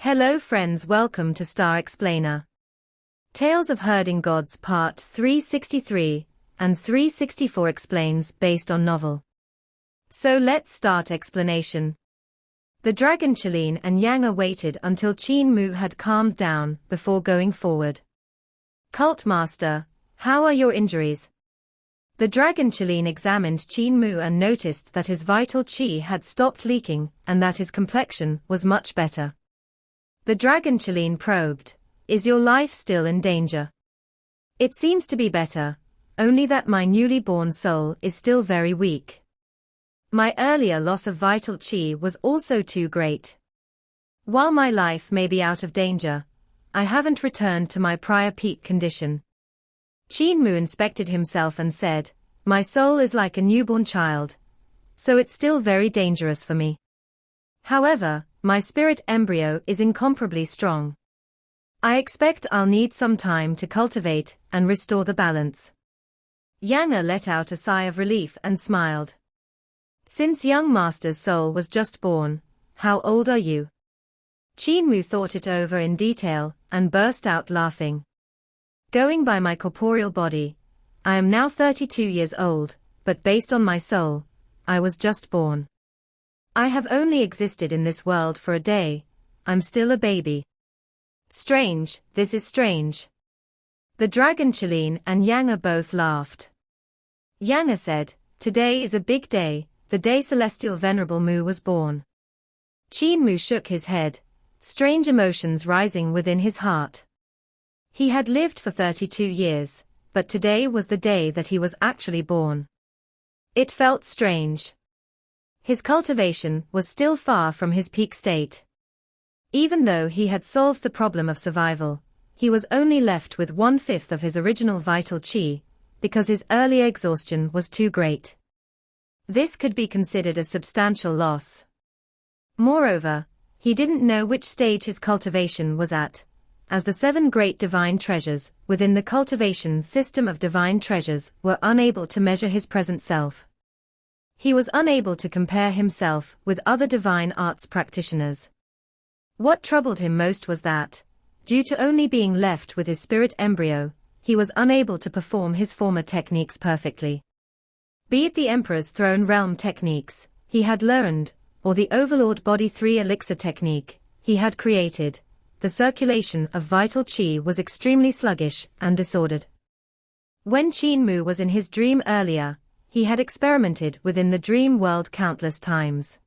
Hello friends, welcome to Star Explainer. Tales of Herding Gods Part 363 and 364 explains based on novel. So let's start explanation. The dragon Qin and Yang waited until Qin Mu had calmed down before going forward. Cult Master, how are your injuries? The dragon Qin examined Qin Mu and noticed that his vital qi had stopped leaking and that his complexion was much better. The dragon Qin probed, "Is your life still in danger?" "It seems to be better, only that my newly born soul is still very weak. My earlier loss of vital qi was also too great. While my life may be out of danger, I haven't returned to my prior peak condition." Qin Mu inspected himself and said, "My soul is like a newborn child, so it's still very dangerous for me. However, my spirit embryo is incomparably strong. I expect I'll need some time to cultivate and restore the balance." Yang let out a sigh of relief and smiled. "Since young master's soul was just born, how old are you?" Qin Mu thought it over in detail and burst out laughing. "Going by my corporeal body, I am now 32 years old, but based on my soul, I was just born. I have only existed in this world for a day, I'm still a baby." "Strange, this is strange." The dragon Qin and Yang both laughed. Yang said, "Today is a big day, the day Celestial Venerable Mu was born." Qin Mu shook his head, strange emotions rising within his heart. He had lived for 32 years, but today was the day that he was actually born. It felt strange. His cultivation was still far from his peak state. Even though he had solved the problem of survival, he was only left with 1/5 of his original vital qi, because his earlier exhaustion was too great. This could be considered a substantial loss. Moreover, he didn't know which stage his cultivation was at, as the 7 great divine treasures within the cultivation system of divine treasures were unable to measure his present self. He was unable to compare himself with other divine arts practitioners. What troubled him most was that, due to only being left with his spirit embryo, he was unable to perform his former techniques perfectly. Be it the Emperor's Throne Realm techniques he had learned, or the Overlord Body 3 elixir technique he had created, the circulation of vital qi was extremely sluggish and disordered. When Qin Mu was in his dream earlier, he had experimented within the dream world countless times.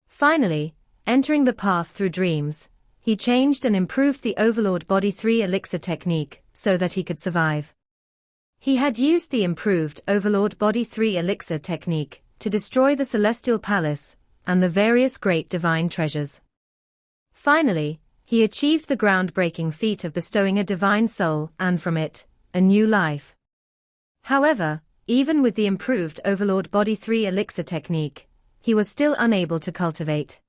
Finally, entering the path through dreams, he changed and improved the Overlord Body 3 elixir technique so that he could survive. He had used the improved Overlord Body 3 elixir technique to destroy the Celestial Palace and the various great divine treasures. Finally, he achieved the groundbreaking feat of bestowing a divine soul and from it, a new life. However, even with the improved Overlord Body 3 elixir technique, he was still unable to cultivate.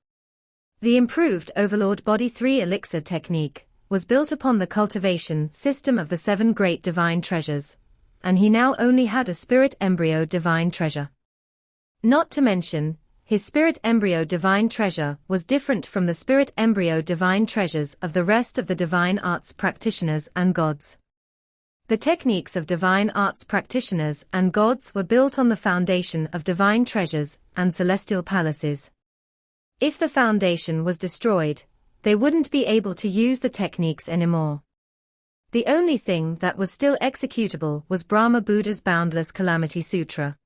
The improved Overlord Body 3 elixir technique was built upon the cultivation system of the 7 great divine treasures, and he now only had a spirit embryo divine treasure. Not to mention, his spirit embryo divine treasure was different from the spirit embryo divine treasures of the rest of the divine arts practitioners and gods. The techniques of divine arts practitioners and gods were built on the foundation of divine treasures and celestial palaces. If the foundation was destroyed, they wouldn't be able to use the techniques anymore. The only thing that was still executable was Brahma Buddha's Boundless Calamity Sutra.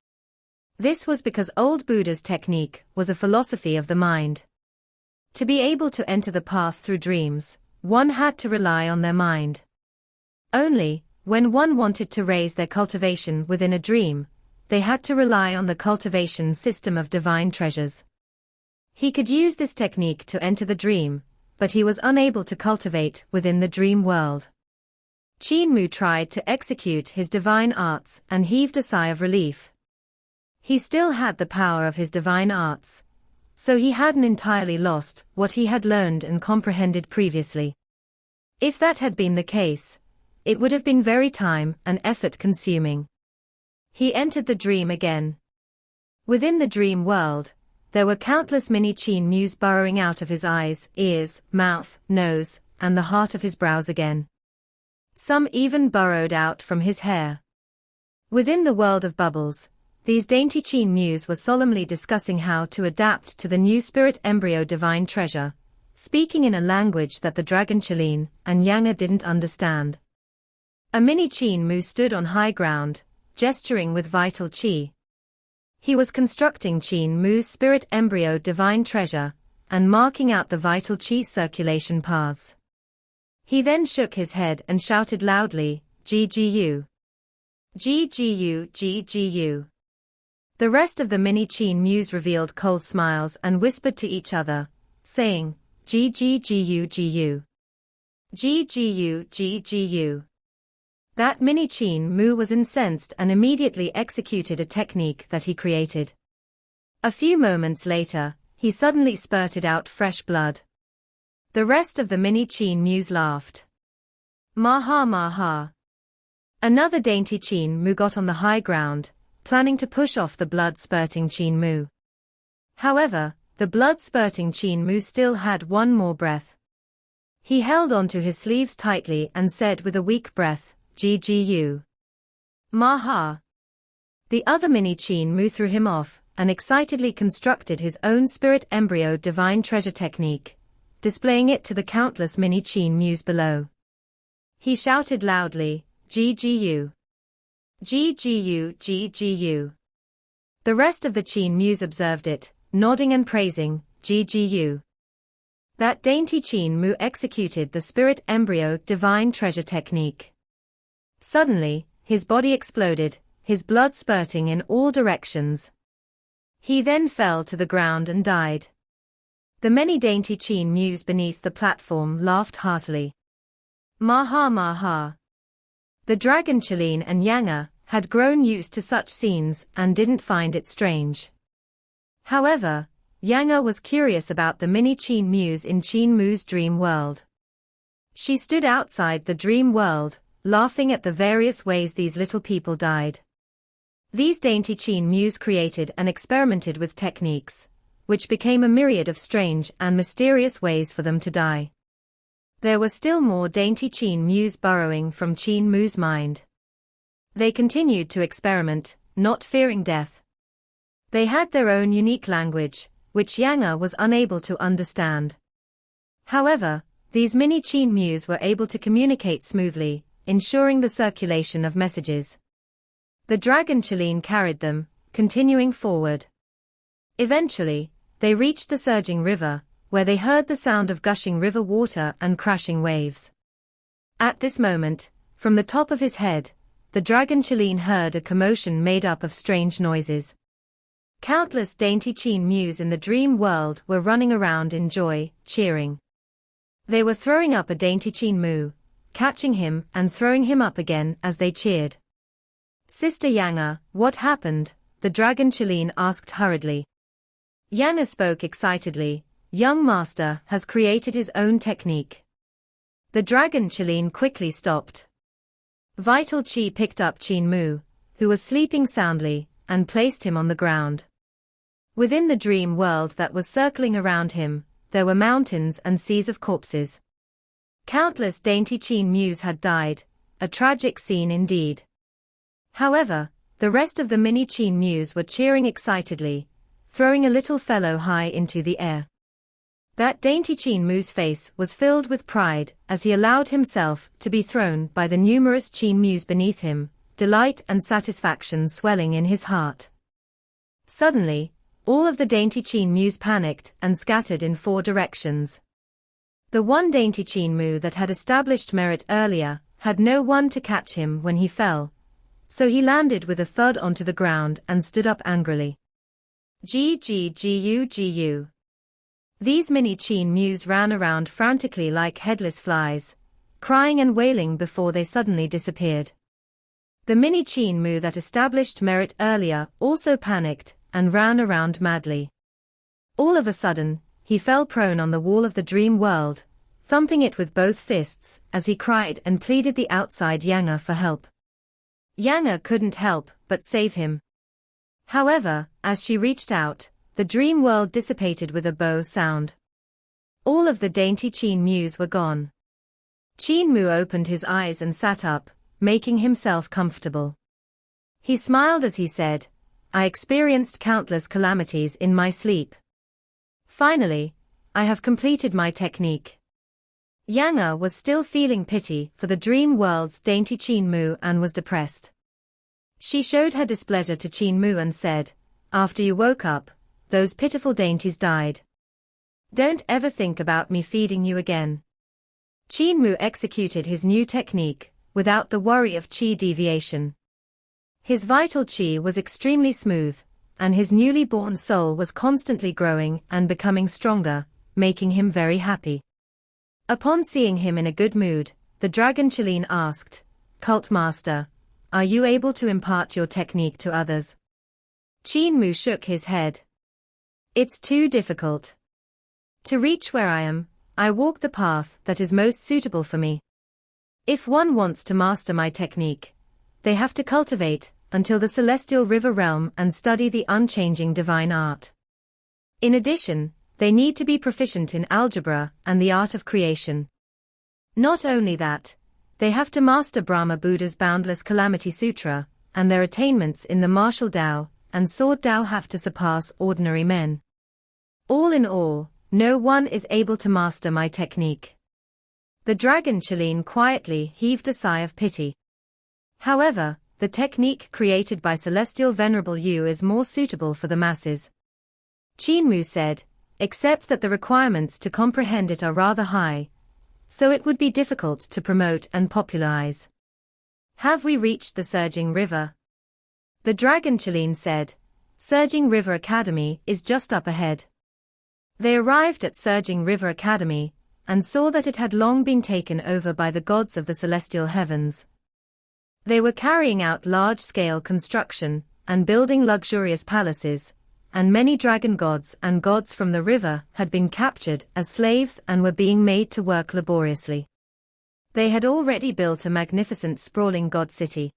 This was because old Buddha's technique was a philosophy of the mind. To be able to enter the path through dreams, one had to rely on their mind. Only, when one wanted to raise their cultivation within a dream, they had to rely on the cultivation system of divine treasures. He could use this technique to enter the dream, but he was unable to cultivate within the dream world. Qin Mu tried to execute his divine arts and heaved a sigh of relief. He still had the power of his divine arts, so he hadn't entirely lost what he had learned and comprehended previously. If that had been the case, it would have been very time and effort-consuming. He entered the dream again. Within the dream world, there were countless mini Qin Mus burrowing out of his eyes, ears, mouth, nose, and the heart of his brows again. Some even burrowed out from his hair. Within the world of bubbles, these dainty Qin Mus were solemnly discussing how to adapt to the new spirit embryo divine treasure, speaking in a language that the dragon Qin and Yang didn't understand. A mini Qin Mu stood on high ground, gesturing with vital qi. He was constructing Qin Mu's spirit embryo divine treasure, and marking out the vital qi circulation paths. He then shook his head and shouted loudly, "GGU! GGU! GGU!" The rest of the mini Qin Mus revealed cold smiles and whispered to each other, saying, "GGGU! GU! GGU! GGU!" That mini Qin Mu was incensed and immediately executed a technique that he created. A few moments later, he suddenly spurted out fresh blood. The rest of the mini Qin Mus laughed. Maha maha. Another dainty Qin Mu got on the high ground, planning to push off the blood-spurting Qin Mu. However, the blood-spurting Qin Mu still had one more breath. He held onto his sleeves tightly and said with a weak breath, "GGU. Maha." The other mini Qin Mu threw him off, and excitedly constructed his own spirit embryo divine treasure technique, displaying it to the countless mini Qin Mus below. He shouted loudly, "GGU. GGU! GGU!" The rest of the Qin Mus observed it, nodding and praising, "GGU." That dainty Qin Mu executed the spirit embryo divine treasure technique. Suddenly, his body exploded, his blood spurting in all directions. He then fell to the ground and died. The many dainty Qin Mus beneath the platform laughed heartily. Maha maha. The dragon Qin and Yang had grown used to such scenes and didn't find it strange. However, Yang was curious about the mini Qin Mus in Qin Mu's dream world. She stood outside the dream world, laughing at the various ways these little people died. These dainty Qin Mus created and experimented with techniques, which became a myriad of strange and mysterious ways for them to die. There were still more dainty Qin Mus burrowing from Qin Mu's mind. They continued to experiment, not fearing death. They had their own unique language, which Yang was unable to understand. However, these mini Qin Mus were able to communicate smoothly, ensuring the circulation of messages. The dragon Qin carried them, continuing forward. Eventually, they reached the surging river, where they heard the sound of gushing river water and crashing waves. At this moment, from the top of his head, the dragon Qin heard a commotion made up of strange noises. Countless dainty Qin Mus in the dream world were running around in joy, cheering. They were throwing up a dainty Qin Mu, catching him and throwing him up again as they cheered. "Sister Yang, what happened?" the dragon Qin asked hurriedly. Yang spoke excitedly, "Young master has created his own technique." The dragon Qin quickly stopped. Vital Qi picked up Qin Mu, who was sleeping soundly, and placed him on the ground. Within the dream world that was circling around him, there were mountains and seas of corpses. Countless dainty Qin Mus had died, a tragic scene indeed. However, the rest of the mini Qin Mus were cheering excitedly, throwing a little fellow high into the air. That dainty Qin Mu's face was filled with pride as he allowed himself to be thrown by the numerous Qin Mus beneath him, delight and satisfaction swelling in his heart. Suddenly, all of the dainty Qin Mus panicked and scattered in 4 directions. The one dainty Qin Mu that had established merit earlier had no one to catch him when he fell, so he landed with a thud onto the ground and stood up angrily. GGGU. These mini Qin Mus ran around frantically like headless flies, crying and wailing before they suddenly disappeared. The mini Qin Mu that established merit earlier also panicked and ran around madly. All of a sudden, he fell prone on the wall of the dream world, thumping it with both fists as he cried and pleaded the outside Yang for help. Yang couldn't help but save him. However, as she reached out, the dream world dissipated with a bow sound. All of the dainty Qin Mus were gone. Qin Mu opened his eyes and sat up, making himself comfortable. He smiled as he said, I experienced countless calamities in my sleep. Finally, I have completed my technique. Yang was still feeling pity for the dream world's dainty Qin Mu and was depressed. She showed her displeasure to Qin Mu and said, after you woke up, those pitiful dainties died. Don't ever think about me feeding you again. Qin Mu executed his new technique, without the worry of qi deviation. His vital qi was extremely smooth, and his newly born soul was constantly growing and becoming stronger, making him very happy. Upon seeing him in a good mood, the dragon Qilin asked, Cult Master, are you able to impart your technique to others? Qin Mu shook his head. It's too difficult. To reach where I am, I walk the path that is most suitable for me. If one wants to master my technique, they have to cultivate until the celestial river realm and study the unchanging divine art. In addition, they need to be proficient in algebra and the art of creation. Not only that, they have to master Brahma Buddha's Boundless Calamity Sutra, and their attainments in the martial Tao and sword Tao have to surpass ordinary men. All in all, no one is able to master my technique. The dragon Qilin quietly heaved a sigh of pity. However, the technique created by Celestial Venerable Yu is more suitable for the masses. Qin Mu said, except that the requirements to comprehend it are rather high, so it would be difficult to promote and popularize. Have we reached the surging river? The dragon Qilin said, Surging River Academy is just up ahead. They arrived at Surging River Academy, and saw that it had long been taken over by the gods of the celestial heavens. They were carrying out large-scale construction, and building luxurious palaces, and many dragon gods and gods from the river had been captured as slaves and were being made to work laboriously. They had already built a magnificent sprawling god city.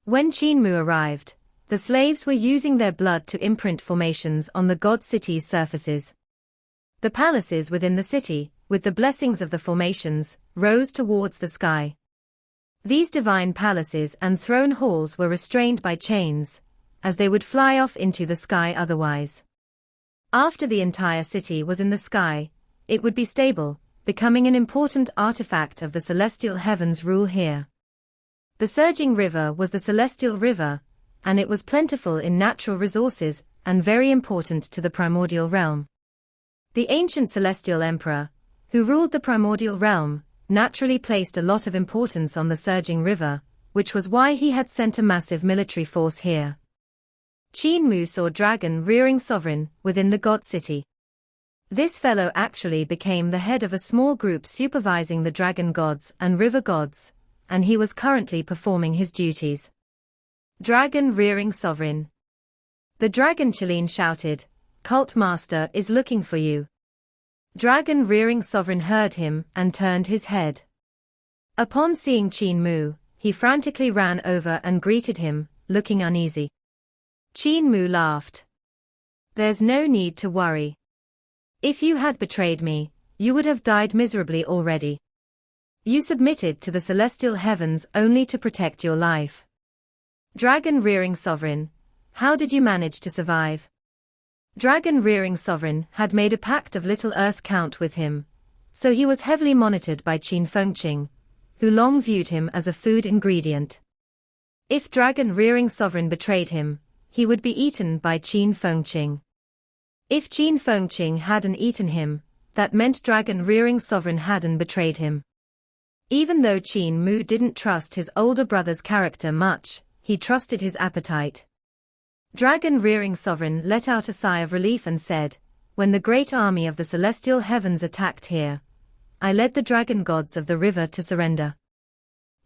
When Qin Mu arrived, the slaves were using their blood to imprint formations on the god city's surfaces. The palaces within the city, with the blessings of the formations, rose towards the sky. These divine palaces and throne halls were restrained by chains, as they would fly off into the sky otherwise. After the entire city was in the sky, it would be stable, becoming an important artifact of the celestial heavens' rule here. The surging river was the celestial river, and it was plentiful in natural resources and very important to the primordial realm. The ancient celestial emperor, who ruled the primordial realm, naturally placed a lot of importance on the surging river, which was why he had sent a massive military force here. Qin Mu saw Dragon Rearing Sovereign within the god city. This fellow actually became the head of a small group supervising the dragon gods and river gods, and he was currently performing his duties. Dragon Rearing Sovereign. The dragon Qilin shouted, Cult Master is looking for you. Dragon Rearing Sovereign heard him and turned his head. Upon seeing Qin Mu, he frantically ran over and greeted him, looking uneasy. Qin Mu laughed. There's no need to worry. If you had betrayed me, you would have died miserably already. You submitted to the celestial heavens only to protect your life. Dragon Rearing Sovereign, how did you manage to survive? Dragon Rearing Sovereign had made a pact of Little Earth Count with him, so he was heavily monitored by Qin Fengqing, who long viewed him as a food ingredient. If Dragon Rearing Sovereign betrayed him, he would be eaten by Qin Fengqing. If Qin Fengqing hadn't eaten him, that meant Dragon Rearing Sovereign hadn't betrayed him. Even though Qin Mu didn't trust his older brother's character much, he trusted his appetite. Dragon Rearing Sovereign let out a sigh of relief and said, When the great army of the celestial heavens attacked here, I led the dragon gods of the river to surrender.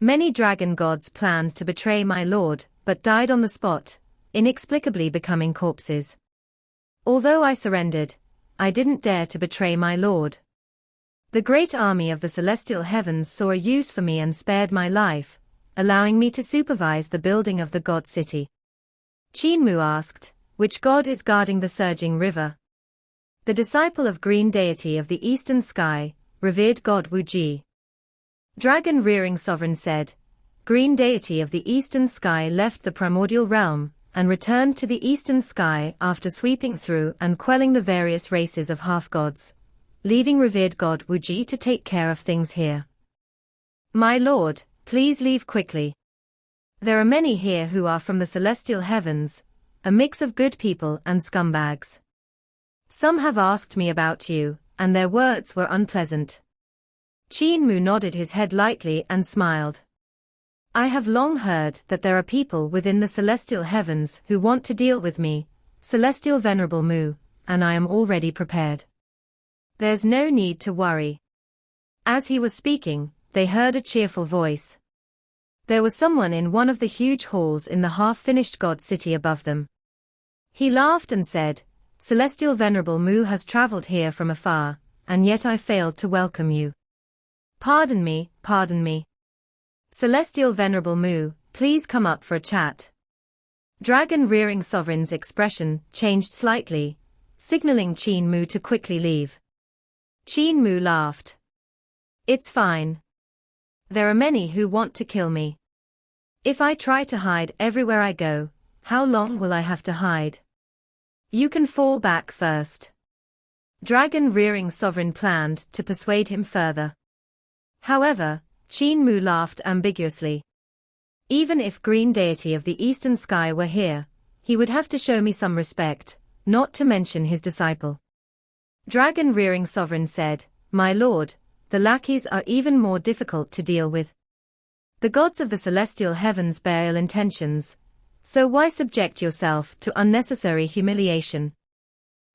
Many dragon gods planned to betray my lord, but died on the spot, inexplicably becoming corpses. Although I surrendered, I didn't dare to betray my lord. The great army of the celestial heavens saw a use for me and spared my life, allowing me to supervise the building of the god city. Qin Mu asked, which god is guarding the surging river? The disciple of green deity of the eastern sky, revered god Wuji. Dragon rearing sovereign said, green deity of the eastern sky left the primordial realm, and returned to the eastern sky after sweeping through and quelling the various races of half-gods, leaving revered god Wuji to take care of things here. My lord, please leave quickly. There are many here who are from the celestial heavens, a mix of good people and scumbags. Some have asked me about you, and their words were unpleasant. Qin Mu nodded his head lightly and smiled. I have long heard that there are people within the celestial heavens who want to deal with me, Celestial Venerable Mu, and I am already prepared. There's no need to worry. As he was speaking, they heard a cheerful voice. There was someone in one of the huge halls in the half-finished god city above them. He laughed and said, Celestial Venerable Mu has traveled here from afar, and yet I failed to welcome you. Pardon me, pardon me. Celestial Venerable Mu, please come up for a chat. Dragon rearing sovereign's expression changed slightly, signaling Qin Mu to quickly leave. Qin Mu laughed. It's fine. There are many who want to kill me. If I try to hide everywhere I go, how long will I have to hide? You can fall back first. Dragon rearing sovereign planned to persuade him further. However, Qin Mu laughed ambiguously. Even if green deity of the eastern sky were here, he would have to show me some respect, not to mention his disciple. Dragon rearing sovereign said, My lord, the lackeys are even more difficult to deal with. The gods of the celestial heavens bear ill intentions, so why subject yourself to unnecessary humiliation?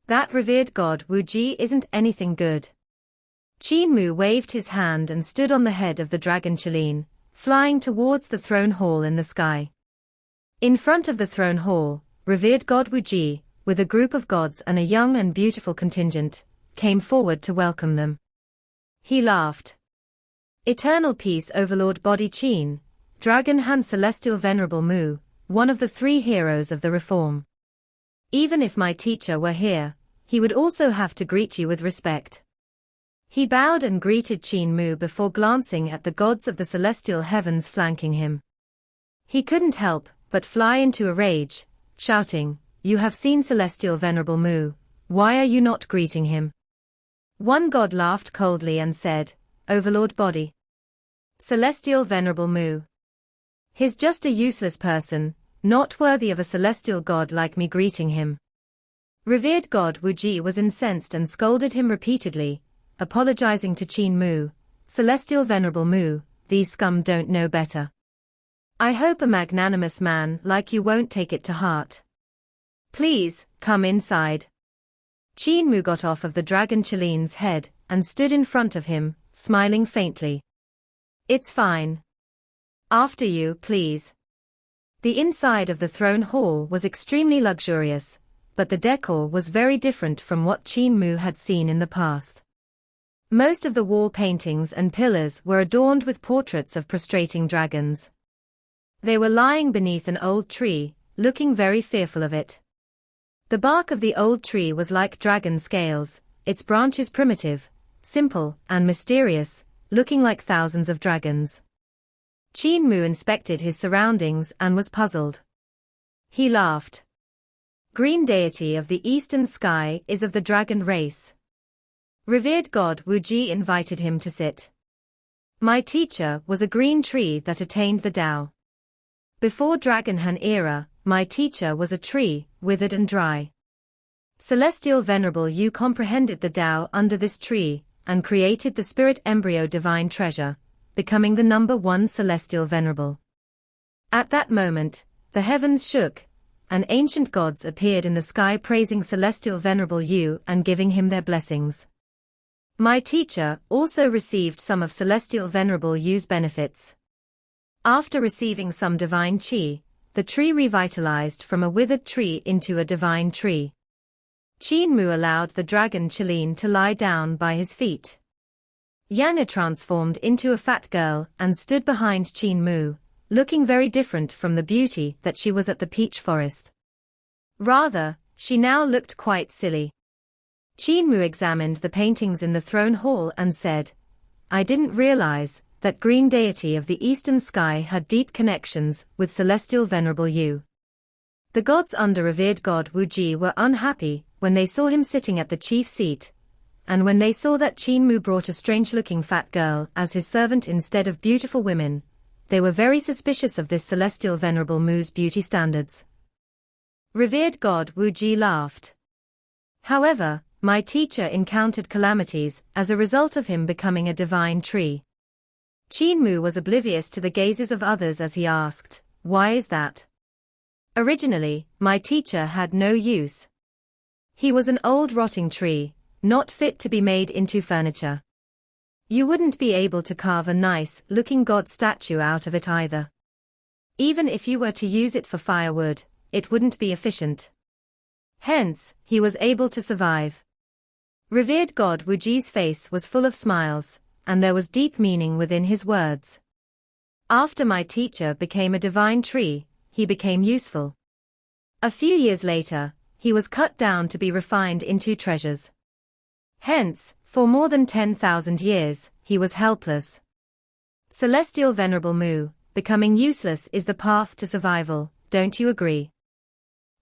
That revered god Wuji isn't anything good. Qin Mu waved his hand and stood on the head of the dragon Qilin, flying towards the throne hall in the sky. In front of the throne hall, revered god Wuji, with a group of gods and a young and beautiful contingent, came forward to welcome them. He laughed. Eternal peace Overlord Body Qin, Dragon Han Celestial Venerable Mu, one of the three heroes of the reform. Even if my teacher were here, he would also have to greet you with respect. He bowed and greeted Qin Mu before glancing at the gods of the celestial heavens flanking him. He couldn't help but fly into a rage, shouting, You have seen Celestial Venerable Mu, why are you not greeting him? One god laughed coldly and said, Overlord Body. Celestial Venerable Mu. He's just a useless person, not worthy of a celestial god like me greeting him. Revered god Wuji was incensed and scolded him repeatedly, apologizing to Qin Mu, Celestial Venerable Mu, these scum don't know better. I hope a magnanimous man like you won't take it to heart. Please, come inside. Qin Mu got off of the dragon Qilin's head and stood in front of him, smiling faintly. It's fine. After you, please. The inside of the throne hall was extremely luxurious, but the decor was very different from what Qin Mu had seen in the past. Most of the wall paintings and pillars were adorned with portraits of prostrating dragons. They were lying beneath an old tree, looking very fearful of it. The bark of the old tree was like dragon scales, its branches primitive, simple, and mysterious, looking like thousands of dragons. Qin Mu inspected his surroundings and was puzzled. He laughed. Green deity of the eastern sky is of the dragon race. Revered god Wuji invited him to sit. My teacher was a green tree that attained the Tao. Before Dragon Han era, my teacher was a tree, withered and dry. Celestial Venerable you comprehended the Tao under this tree, and created the spirit embryo divine treasure, becoming the number one Celestial Venerable. At that moment, the heavens shook, and ancient gods appeared in the sky praising Celestial Venerable you and giving him their blessings. My teacher also received some of Celestial Venerable Yu's benefits. After receiving some divine qi, the tree revitalized from a withered tree into a divine tree. Qin Mu allowed the dragon Qilin to lie down by his feet. Yana transformed into a fat girl and stood behind Qin Mu, looking very different from the beauty that she was at the peach forest. Rather, she now looked quite silly. Qin Mu examined the paintings in the throne hall and said, "I didn't realize that green deity of the eastern sky had deep connections with celestial Venerable Yu." The gods under revered god Wu Ji were unhappy when they saw him sitting at the chief seat, and when they saw that Qin Mu brought a strange-looking fat girl as his servant instead of beautiful women, they were very suspicious of this celestial Venerable Mu's beauty standards. Revered god Wu Ji laughed. "However, my teacher encountered calamities as a result of him becoming a divine tree." Qin Mu was oblivious to the gazes of others as he asked, "Why is that?" "Originally, my teacher had no use. He was an old rotting tree, not fit to be made into furniture. You wouldn't be able to carve a nice-looking god statue out of it either. Even if you were to use it for firewood, it wouldn't be efficient. Hence, he was able to survive." Revered god Wu Ji's face was full of smiles, and there was deep meaning within his words. "After my teacher became a divine tree, he became useful. A few years later, he was cut down to be refined into treasures. Hence, for more than 10,000 years, he was helpless. Celestial Venerable Mu, becoming useless is the path to survival, don't you agree?"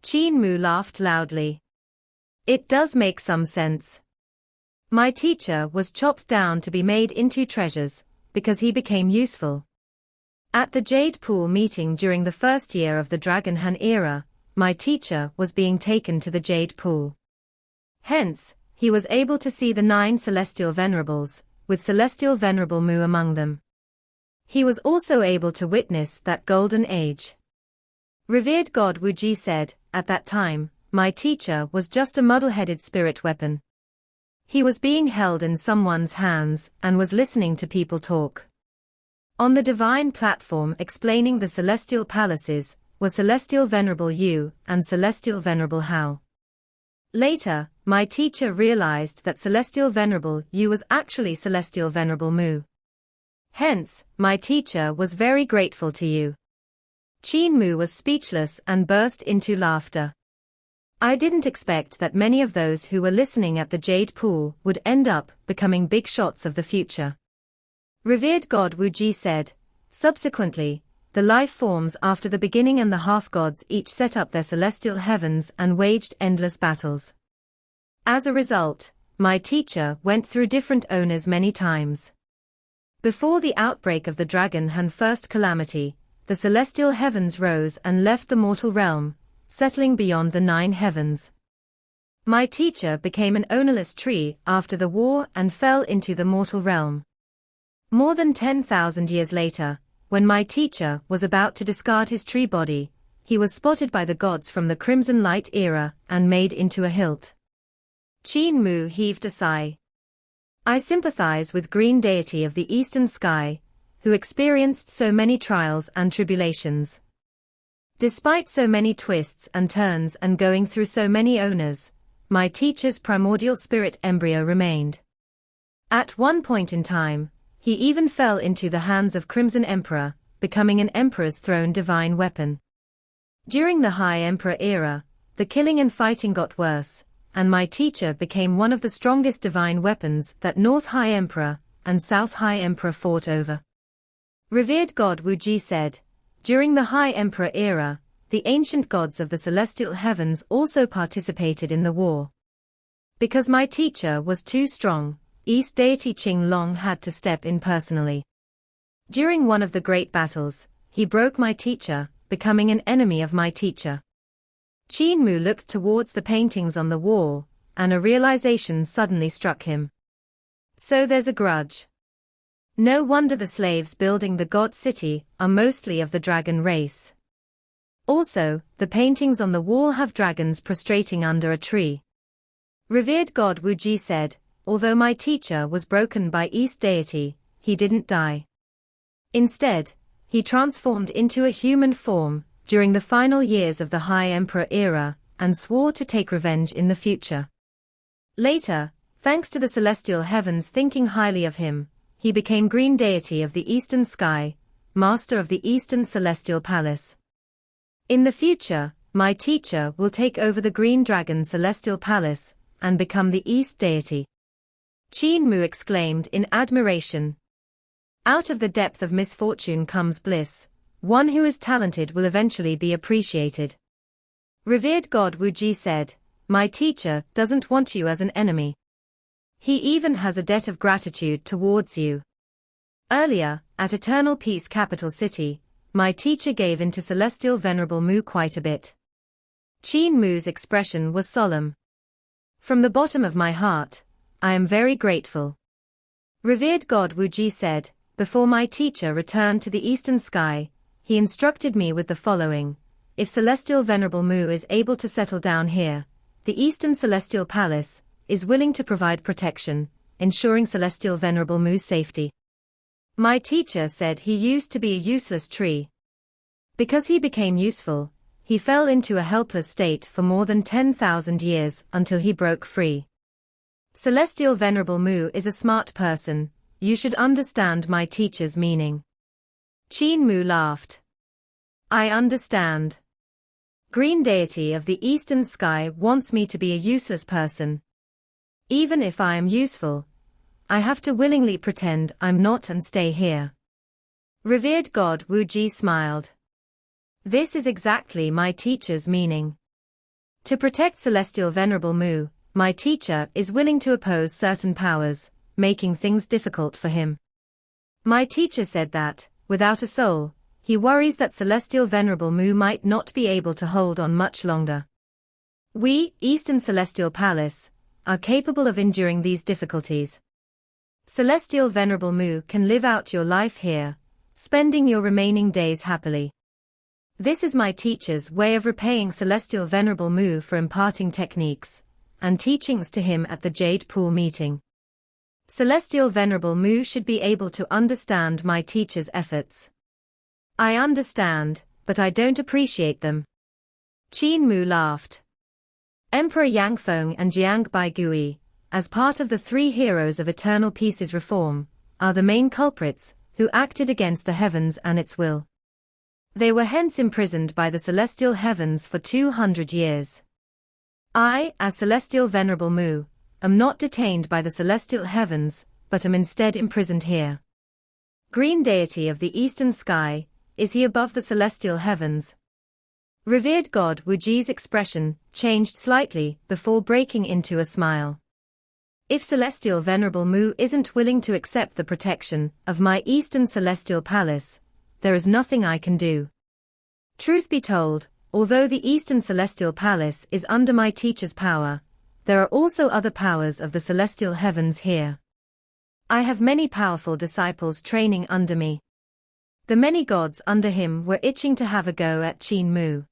Qin Mu laughed loudly. "It does make some sense. My teacher was chopped down to be made into treasures, because he became useful. At the Jade Pool meeting during the first year of the Dragon Han era, my teacher was being taken to the Jade Pool. Hence, he was able to see the 9 celestial venerables, with celestial Venerable Mu among them. He was also able to witness that golden age." Revered god Wu Ji said, "At that time, my teacher was just a muddle-headed spirit weapon. He was being held in someone's hands and was listening to people talk." On the divine platform explaining the celestial palaces were Celestial Venerable Yu and Celestial Venerable Hao. Later, my teacher realized that Celestial Venerable Yu was actually Celestial Venerable Mu. Hence, my teacher was very grateful to you." Qin Mu was speechless and burst into laughter. "I didn't expect that many of those who were listening at the Jade Pool would end up becoming big shots of the future." Revered god Wu Ji said, "Subsequently, the life forms after the beginning and the half-gods each set up their celestial heavens and waged endless battles. As a result, my teacher went through different owners many times. Before the outbreak of the Dragon Han first calamity, the celestial heavens rose and left the mortal realm, settling beyond the 9 heavens. My teacher became an ownerless tree after the war and fell into the mortal realm. More than 10,000 years later, when my teacher was about to discard his tree body, he was spotted by the gods from the Crimson Light era and made into a hilt." Qin Mu heaved a sigh. "I sympathize with green deity of the eastern sky, who experienced so many trials and tribulations. Despite so many twists and turns and going through so many owners, my teacher's primordial spirit embryo remained. At one point in time, he even fell into the hands of Crimson Emperor, becoming an Emperor's throne divine weapon. During the High Emperor era, the killing and fighting got worse, and my teacher became one of the strongest divine weapons that North High Emperor and South High Emperor fought over." Revered god Wu Ji said, "During the High Emperor era, the ancient gods of the celestial heavens also participated in the war. Because my teacher was too strong, East deity Qing Long had to step in personally. During one of the great battles, he broke my teacher, becoming an enemy of my teacher." Qin Mu looked towards the paintings on the wall, and a realization suddenly struck him. "So there's a grudge. No wonder the slaves building the god city are mostly of the dragon race. Also, the paintings on the wall have dragons prostrating under a tree." Revered god Wu Ji said, "Although my teacher was broken by East deity, he didn't die. Instead, he transformed into a human form during the final years of the High Emperor era and swore to take revenge in the future. Later, thanks to the celestial heavens thinking highly of him, he became green deity of the eastern sky, master of the eastern celestial palace. In the future, my teacher will take over the Green Dragon's celestial palace and become the East deity. Qin Mu exclaimed in admiration. Out of the depth of misfortune comes bliss. One who is talented will eventually be appreciated. Revered God Wu Ji said, my teacher doesn't want you as an enemy. He even has a debt of gratitude towards you. Earlier, at Eternal Peace Capital City, my teacher gave in to Celestial Venerable Mu quite a bit. Qin Mu's expression was solemn. From the bottom of my heart, I am very grateful. Revered God Wu Ji said, before my teacher returned to the eastern sky, he instructed me with the following. If Celestial Venerable Mu is able to settle down here, the Eastern Celestial Palace is willing to provide protection, ensuring Celestial Venerable Mu's safety. My teacher said he used to be a useless tree. Because he became useful, he fell into a helpless state for more than 10,000 years until he broke free. Celestial Venerable Mu is a smart person, you should understand my teacher's meaning. Qin Mu laughed. I understand. Green deity of the eastern sky wants me to be a useless person. Even if I am useful, I have to willingly pretend I'm not and stay here. Revered God Wu Ji smiled. This is exactly my teacher's meaning. To protect Celestial Venerable Mu, my teacher is willing to oppose certain powers, making things difficult for him. My teacher said that, without a soul, he worries that Celestial Venerable Mu might not be able to hold on much longer. We, Eastern Celestial Palace, are capable of enduring these difficulties. Celestial Venerable Mu can live out your life here, spending your remaining days happily. This is my teacher's way of repaying Celestial Venerable Mu for imparting techniques and teachings to him at the Jade Pool meeting. Celestial Venerable Mu should be able to understand my teacher's efforts. I understand, but I don't appreciate them. Qin Mu laughed. Emperor Yangfeng and Jiang Baigui, as part of the three heroes of Eternal Peace's reform, are the main culprits who acted against the heavens and its will. They were hence imprisoned by the celestial heavens for 200 years. I, as Celestial Venerable Mu, am not detained by the celestial heavens, but am instead imprisoned here. Green deity of the eastern sky, is he above the celestial heavens? Revered God Wu Ji's expression changed slightly before breaking into a smile. If Celestial Venerable Mu isn't willing to accept the protection of my Eastern Celestial Palace, there is nothing I can do. Truth be told, although the Eastern Celestial Palace is under my teacher's power, there are also other powers of the celestial heavens here. I have many powerful disciples training under me. The many gods under him were itching to have a go at Qin Mu.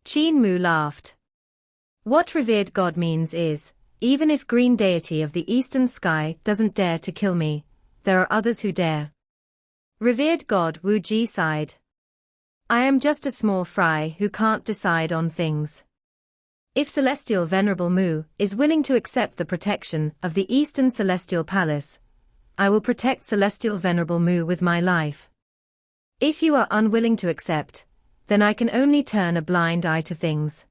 Qin Mu laughed. What revered God means is, even if Green Deity of the Eastern Sky doesn't dare to kill me, there are others who dare. Revered God Wu Ji sighed. I am just a small fry who can't decide on things. If Celestial Venerable Mu is willing to accept the protection of the Eastern Celestial Palace, I will protect Celestial Venerable Mu with my life. If you are unwilling to accept, then I can only turn a blind eye to things.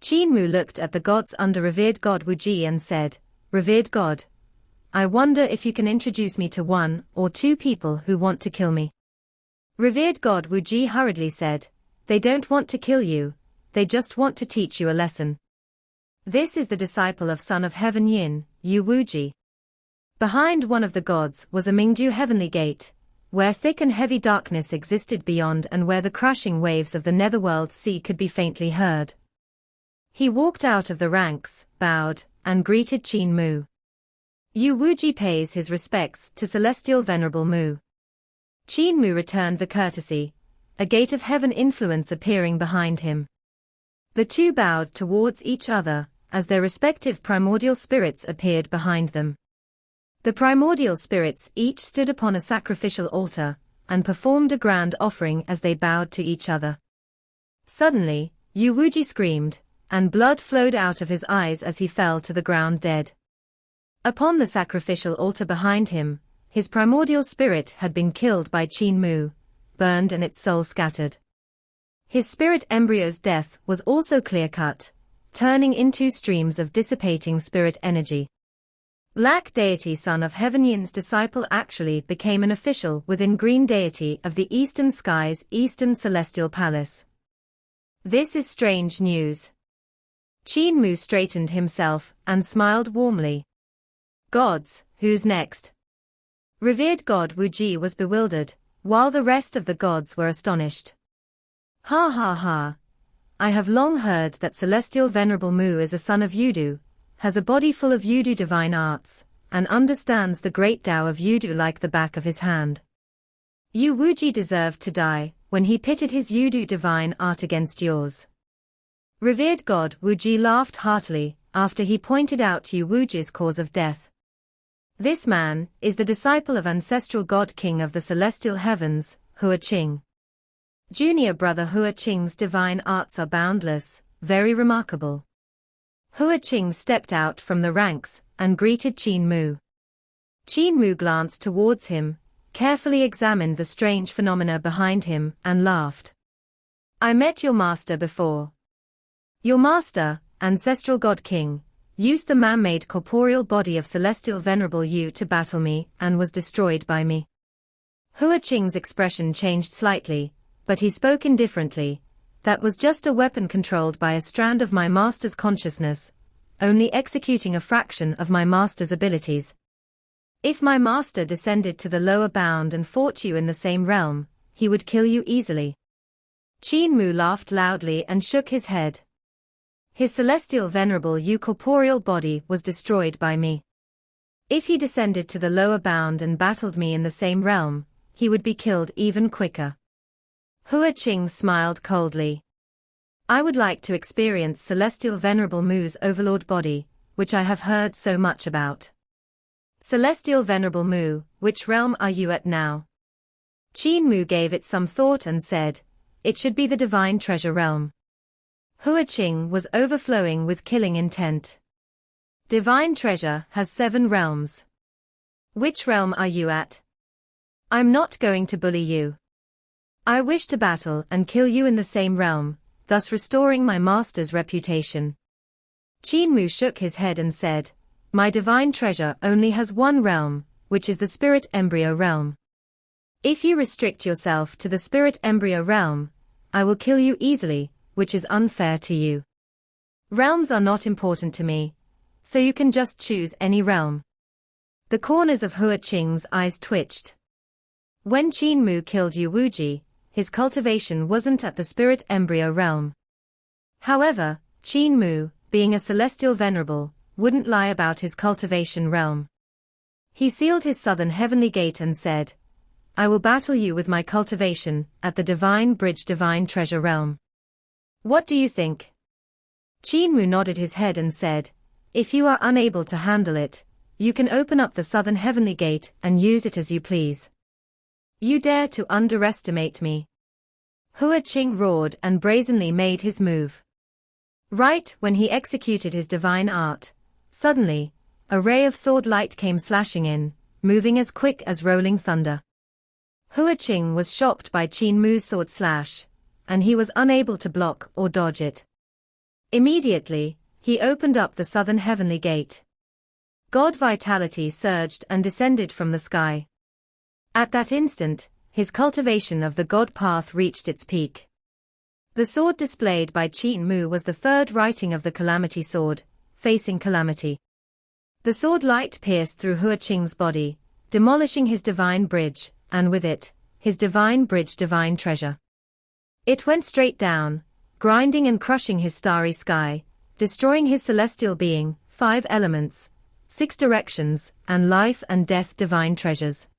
Qin Mu looked at the gods under Revered God Wu Ji and said, Revered God, I wonder if you can introduce me to one or two people who want to kill me. Revered God Wu Ji hurriedly said, they don't want to kill you, they just want to teach you a lesson. This is the disciple of Son of Heaven Yin, Yu Wuji. Behind one of the gods was a Mingdu heavenly gate, where thick and heavy darkness existed beyond and where the crashing waves of the netherworld sea could be faintly heard. He walked out of the ranks, bowed, and greeted Qin Mu. Yu Wuji pays his respects to Celestial Venerable Mu. Qin Mu returned the courtesy, a gate of heaven influence appearing behind him. The two bowed towards each other, as their respective primordial spirits appeared behind them. The primordial spirits each stood upon a sacrificial altar, and performed a grand offering as they bowed to each other. Suddenly, Yu Wuji screamed, and blood flowed out of his eyes as he fell to the ground dead. Upon the sacrificial altar behind him, his primordial spirit had been killed by Qin Mu, burned and its soul scattered. His spirit embryo's death was also clear-cut, turning into streams of dissipating spirit energy. Black deity son of Heaven Yin's disciple actually became an official within green deity of the eastern skies, eastern celestial palace. This is strange news. Qin Mu straightened himself and smiled warmly. Gods, who's next? Revered god Wu Ji was bewildered, while the rest of the gods were astonished. Ha ha ha. I have long heard that celestial Venerable Mu is a son of Yudu, has a body full of Yudu divine arts, and understands the great Tao of Yudu like the back of his hand. Yu Wuji deserved to die when he pitted his Yudu divine art against yours. Revered god Wuji laughed heartily after he pointed out Yu Wuji's cause of death. This man is the disciple of ancestral god king of the celestial heavens, Hua Qing. Junior brother Hua Qing's divine arts are boundless, very remarkable. Hua Qing stepped out from the ranks and greeted Qin Mu. Qin Mu glanced towards him, carefully examined the strange phenomena behind him, and laughed. I met your master before. Your master, ancestral god king, used the man-made corporeal body of celestial Venerable Yu to battle me and was destroyed by me. Hua Qing's expression changed slightly, but he spoke indifferently. That was just a weapon controlled by a strand of my master's consciousness, only executing a fraction of my master's abilities. If my master descended to the lower bound and fought you in the same realm, he would kill you easily. Qin Mu laughed loudly and shook his head. His celestial Venerable Yu corporeal body was destroyed by me. If he descended to the lower bound and battled me in the same realm, he would be killed even quicker. Hua Qing smiled coldly. I would like to experience celestial Venerable Mu's Overlord body, which I have heard so much about. Celestial Venerable Mu, which realm are you at now? Qin Mu gave it some thought and said, it should be the divine treasure realm. Hua Qing was overflowing with killing intent. Divine treasure has 7 realms. Which realm are you at? I'm not going to bully you. I wish to battle and kill you in the same realm, thus restoring my master's reputation. Qin Mu shook his head and said, my divine treasure only has 1 realm, which is the spirit embryo realm. If you restrict yourself to the spirit embryo realm, I will kill you easily, which is unfair to you. Realms are not important to me, so you can just choose any realm. The corners of Hua Qing's eyes twitched. When Qin Mu killed Yu Wuji, his cultivation wasn't at the spirit embryo realm. However, Qin Mu, being a celestial venerable, wouldn't lie about his cultivation realm. He sealed his southern heavenly gate and said, I will battle you with my cultivation at the divine bridge divine treasure realm. What do you think? Qin Mu nodded his head and said, if you are unable to handle it, you can open up the southern heavenly gate and use it as you please. You dare to underestimate me? Hua Qing roared and brazenly made his move. Right when he executed his divine art, suddenly, a ray of sword light came slashing in, moving as quick as rolling thunder. Hua Qing was shocked by Qin Mu's sword slash, and he was unable to block or dodge it. Immediately, he opened up the southern heavenly gate. God vitality surged and descended from the sky. At that instant, his cultivation of the God path reached its peak. The sword displayed by Qin Mu was the 3rd writing of the Calamity Sword, facing calamity. The sword light pierced through Hua Qing's body, demolishing his divine bridge, and with it, his divine bridge divine treasure. It went straight down, grinding and crushing his starry sky, destroying his celestial being, 5 elements, 6 directions, and life and death divine treasures.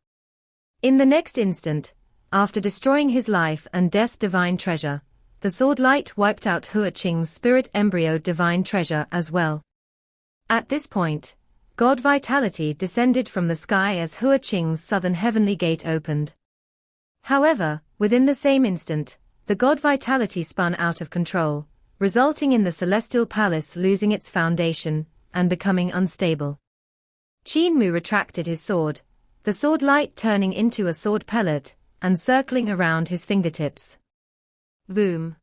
In the next instant, after destroying his life and death divine treasure, the sword light wiped out Hua Qing's spirit embryo divine treasure as well. At this point, God vitality descended from the sky as Hua Qing's southern heavenly gate opened. However, within the same instant, the God vitality spun out of control, resulting in the celestial palace losing its foundation and becoming unstable. Qin Mu retracted his sword, the sword light turning into a sword pellet and circling around his fingertips. Boom.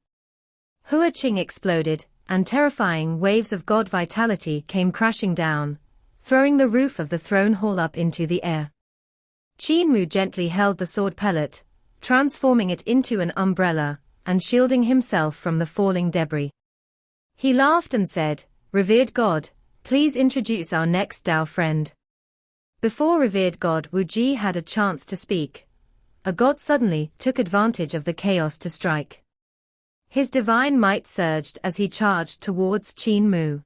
Hua Qing exploded, and terrifying waves of god vitality came crashing down, throwing the roof of the throne hall up into the air. Qin Mu gently held the sword pellet, transforming it into an umbrella, and shielding himself from the falling debris. He laughed and said, "Revered God, please introduce our next Dao friend." Before revered God Wu Ji had a chance to speak, a god suddenly took advantage of the chaos to strike. His divine might surged as he charged towards Qin Mu.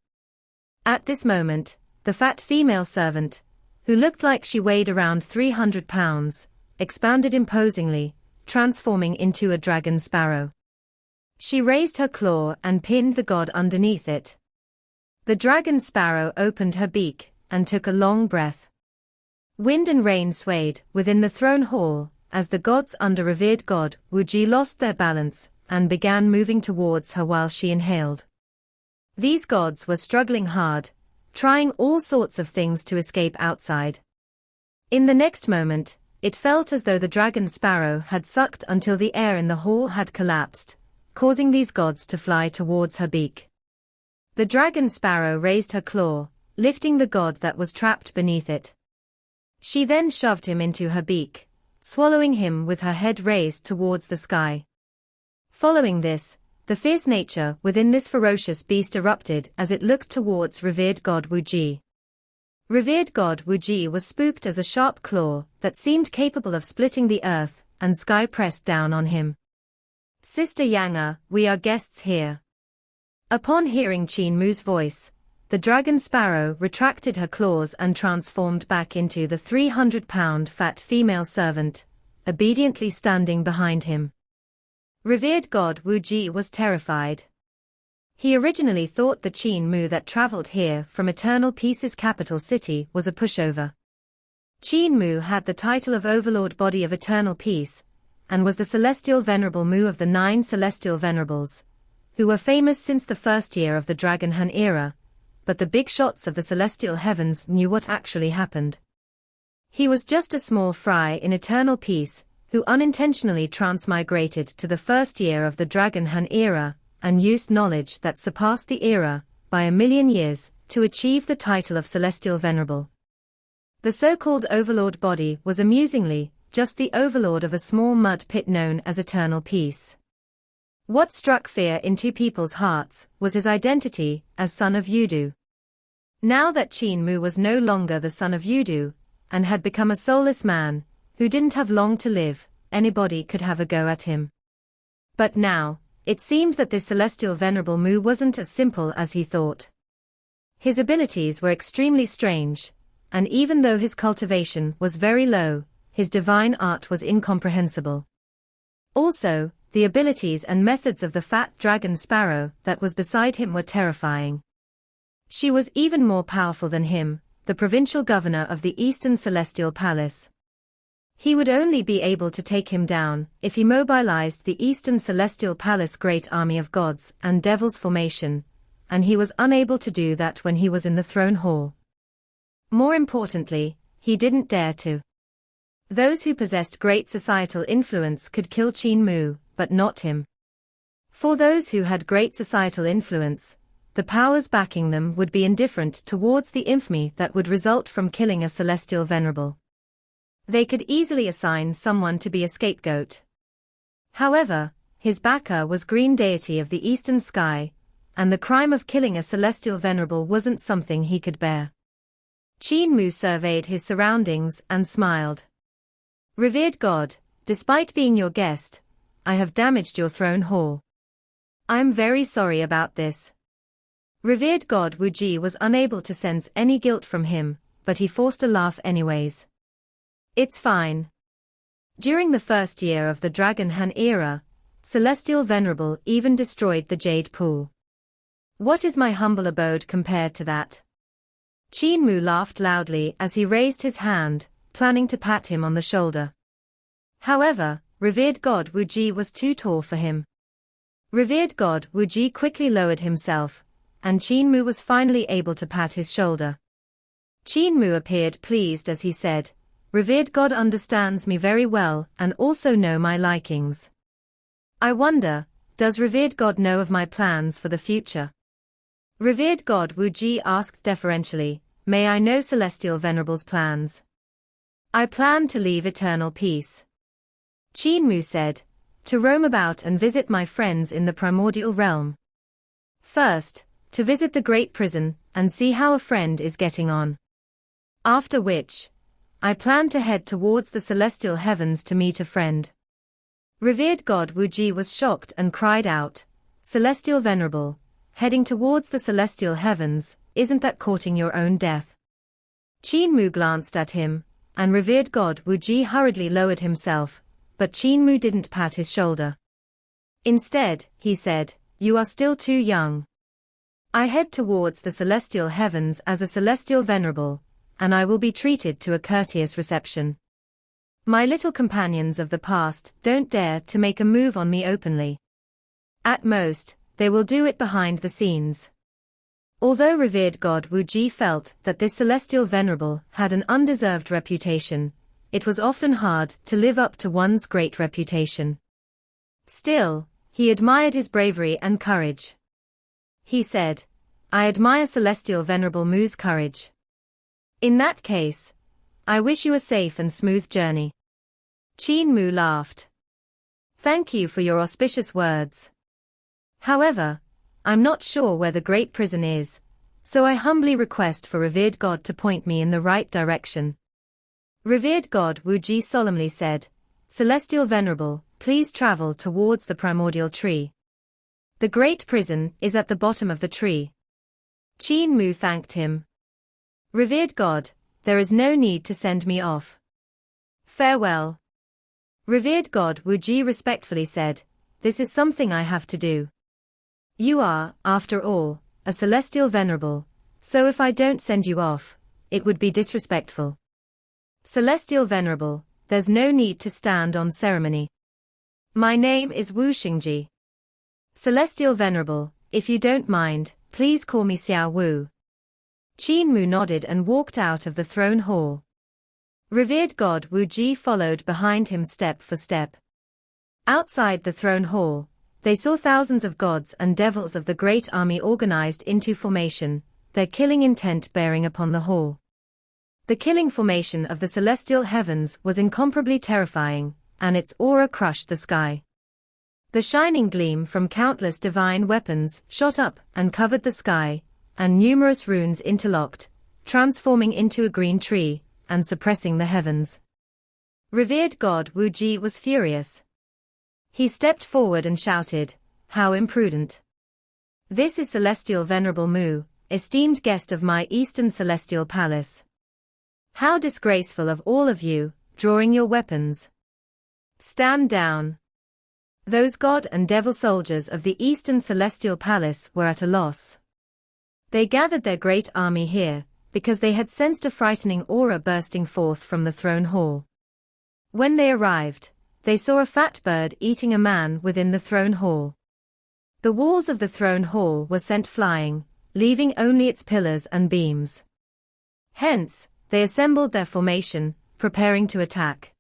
At this moment, the fat female servant, who looked like she weighed around 300 pounds, expanded imposingly, transforming into a dragon sparrow. She raised her claw and pinned the god underneath it. The dragon sparrow opened her beak and took a long breath. Wind and rain swayed within the throne hall as the gods under revered God Wu Ji lost their balance and began moving towards her while she inhaled. These gods were struggling hard, trying all sorts of things to escape outside. In the next moment, it felt as though the dragon sparrow had sucked until the air in the hall had collapsed, causing these gods to fly towards her beak. The dragon sparrow raised her claw, lifting the god that was trapped beneath it. She then shoved him into her beak, swallowing him with her head raised towards the sky. Following this, the fierce nature within this ferocious beast erupted as it looked towards revered God Wu Ji. Revered God Wu Ji was spooked as a sharp claw that seemed capable of splitting the earth and sky pressed down on him. "Sister Yanga, we are guests here." Upon hearing Qin Mu's voice, the dragon sparrow retracted her claws and transformed back into the 300-pound fat female servant, obediently standing behind him. Revered God Wu Ji was terrified. He originally thought the Qin Mu that traveled here from Eternal Peace's capital city was a pushover. Qin Mu had the title of Overlord Body of Eternal Peace, and was the celestial venerable Mu of the 9 celestial venerables, who were famous since the first year of the Dragon Han era, but the big shots of the celestial heavens knew what actually happened. He was just a small fry in Eternal Peace, who unintentionally transmigrated to the first year of the Dragon Han era, and used knowledge that surpassed the era by 1,000,000 years to achieve the title of Celestial Venerable. The so-called Overlord body was amusingly just the overlord of a small mud pit known as Eternal Peace. What struck fear into people's hearts was his identity as son of Yudu. Now that Qin Mu was no longer the son of Yudu, and had become a soulless man, who didn't have long to live, anybody could have a go at him. But now, it seemed that this celestial venerable Mu wasn't as simple as he thought. His abilities were extremely strange, and even though his cultivation was very low, his divine art was incomprehensible. Also, the abilities and methods of the fat dragon sparrow that was beside him were terrifying. She was even more powerful than him, the provincial governor of the Eastern Celestial Palace. He would only be able to take him down if he mobilized the Eastern Celestial Palace great army of gods and devils formation, and he was unable to do that when he was in the throne hall. More importantly, he didn't dare to. Those who possessed great societal influence could kill Qin Mu, but not him. For those who had great societal influence, the powers backing them would be indifferent towards the infamy that would result from killing a celestial venerable. They could easily assign someone to be a scapegoat. However, his backer was green deity of the eastern sky, and the crime of killing a celestial venerable wasn't something he could bear. Qin Mu surveyed his surroundings and smiled. "Revered God, despite being your guest, I have damaged your throne hall. I am very sorry about this." Revered God Wu Ji was unable to sense any guilt from him, but he forced a laugh anyways. "It's fine. During the first year of the Dragon Han era, Celestial Venerable even destroyed the Jade Pool. What is my humble abode compared to that?" Qin Mu laughed loudly as he raised his hand, planning to pat him on the shoulder. However, Revered God Wu Ji was too tall for him. Revered God Wu Ji quickly lowered himself, and Qin Mu was finally able to pat his shoulder. Qin Mu appeared pleased as he said, "Revered God understands me very well and also know my likings. I wonder, Does revered God know of my plans for the future? Revered God Wu Ji asked deferentially, may I know Celestial Venerable's plans? I plan to leave eternal peace. Qin Mu said, to roam about and visit my friends in the primordial realm. First, to visit the great prison and see how a friend is getting on. After which, I plan to head towards the celestial heavens to meet a friend. Revered God Wu Ji was shocked and cried out, Celestial Venerable, heading towards the celestial heavens, isn't that courting your own death? Qin Mu glanced at him, and revered God Wu Ji hurriedly lowered himself, but Qin Mu didn't pat his shoulder. Instead, he said, you are still too young. I head towards the celestial heavens as a celestial venerable, and I will be treated to a courteous reception. My little companions of the past don't dare to make a move on me openly. At most, they will do it behind the scenes. Although revered God Wu Ji felt that this celestial venerable had an undeserved reputation, it was often hard to live up to one's great reputation. Still, he admired his bravery and courage. He said, I admire Celestial Venerable Mu's courage. In that case, I wish you a safe and smooth journey. Qin Mu laughed. Thank you for your auspicious words. However, I'm not sure where the great prison is, so I humbly request for revered God to point me in the right direction. Revered God Wu Ji solemnly said, Celestial Venerable, please travel towards the primordial tree. The great prison is at the bottom of the tree. Qin Mu thanked him. Revered God, there is no need to send me off. Farewell. Revered God Wu Ji respectfully said, this is something I have to do. You are, after all, a celestial venerable, so if I don't send you off, it would be disrespectful. Celestial Venerable, there's no need to stand on ceremony. My name is Wu Xingji. Celestial Venerable, if you don't mind, please call me Xiao Wu. Qin Mu nodded and walked out of the throne hall. Revered God Wu Ji followed behind him step for step. Outside the throne hall, they saw thousands of gods and devils of the great army organized into formation, their killing intent bearing upon the hall. The killing formation of the celestial heavens was incomparably terrifying, and its aura crushed the sky. The shining gleam from countless divine weapons shot up and covered the sky, and numerous runes interlocked, transforming into a green tree, and suppressing the heavens. Revered God Wu Ji was furious. He stepped forward and shouted, how imprudent. This is Celestial Venerable Mu, esteemed guest of my Eastern Celestial Palace. How disgraceful of all of you, drawing your weapons. Stand down. Those god and devil soldiers of the Eastern Celestial Palace were at a loss. They gathered their great army here, because they had sensed a frightening aura bursting forth from the throne hall. When they arrived, they saw a fat bird eating a man within the throne hall. The walls of the throne hall were sent flying, leaving only its pillars and beams. Hence, they assembled their formation, preparing to attack.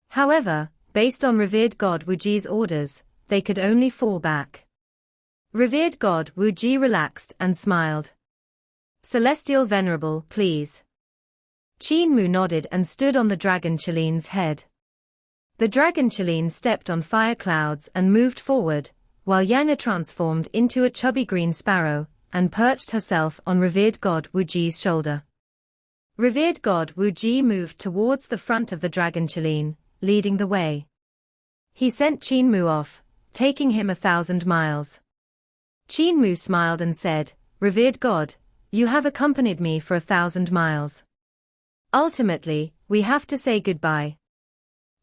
However, based on revered God Wu Ji's orders, they could only fall back. Revered God Wu Ji relaxed and smiled. Celestial Venerable, please. Qin Mu nodded and stood on the dragon Chilene's head. The dragon Chilene stepped on fire clouds and moved forward, while Yanga transformed into a chubby green sparrow, and perched herself on revered God Wu Ji's shoulder. Revered God Wu Ji moved towards the front of the dragon Chilene, leading the way. He sent Qin Mu off, taking him 1,000 miles. Qin Mu smiled and said, Revered God, you have accompanied me for 1,000 miles. Ultimately, we have to say goodbye.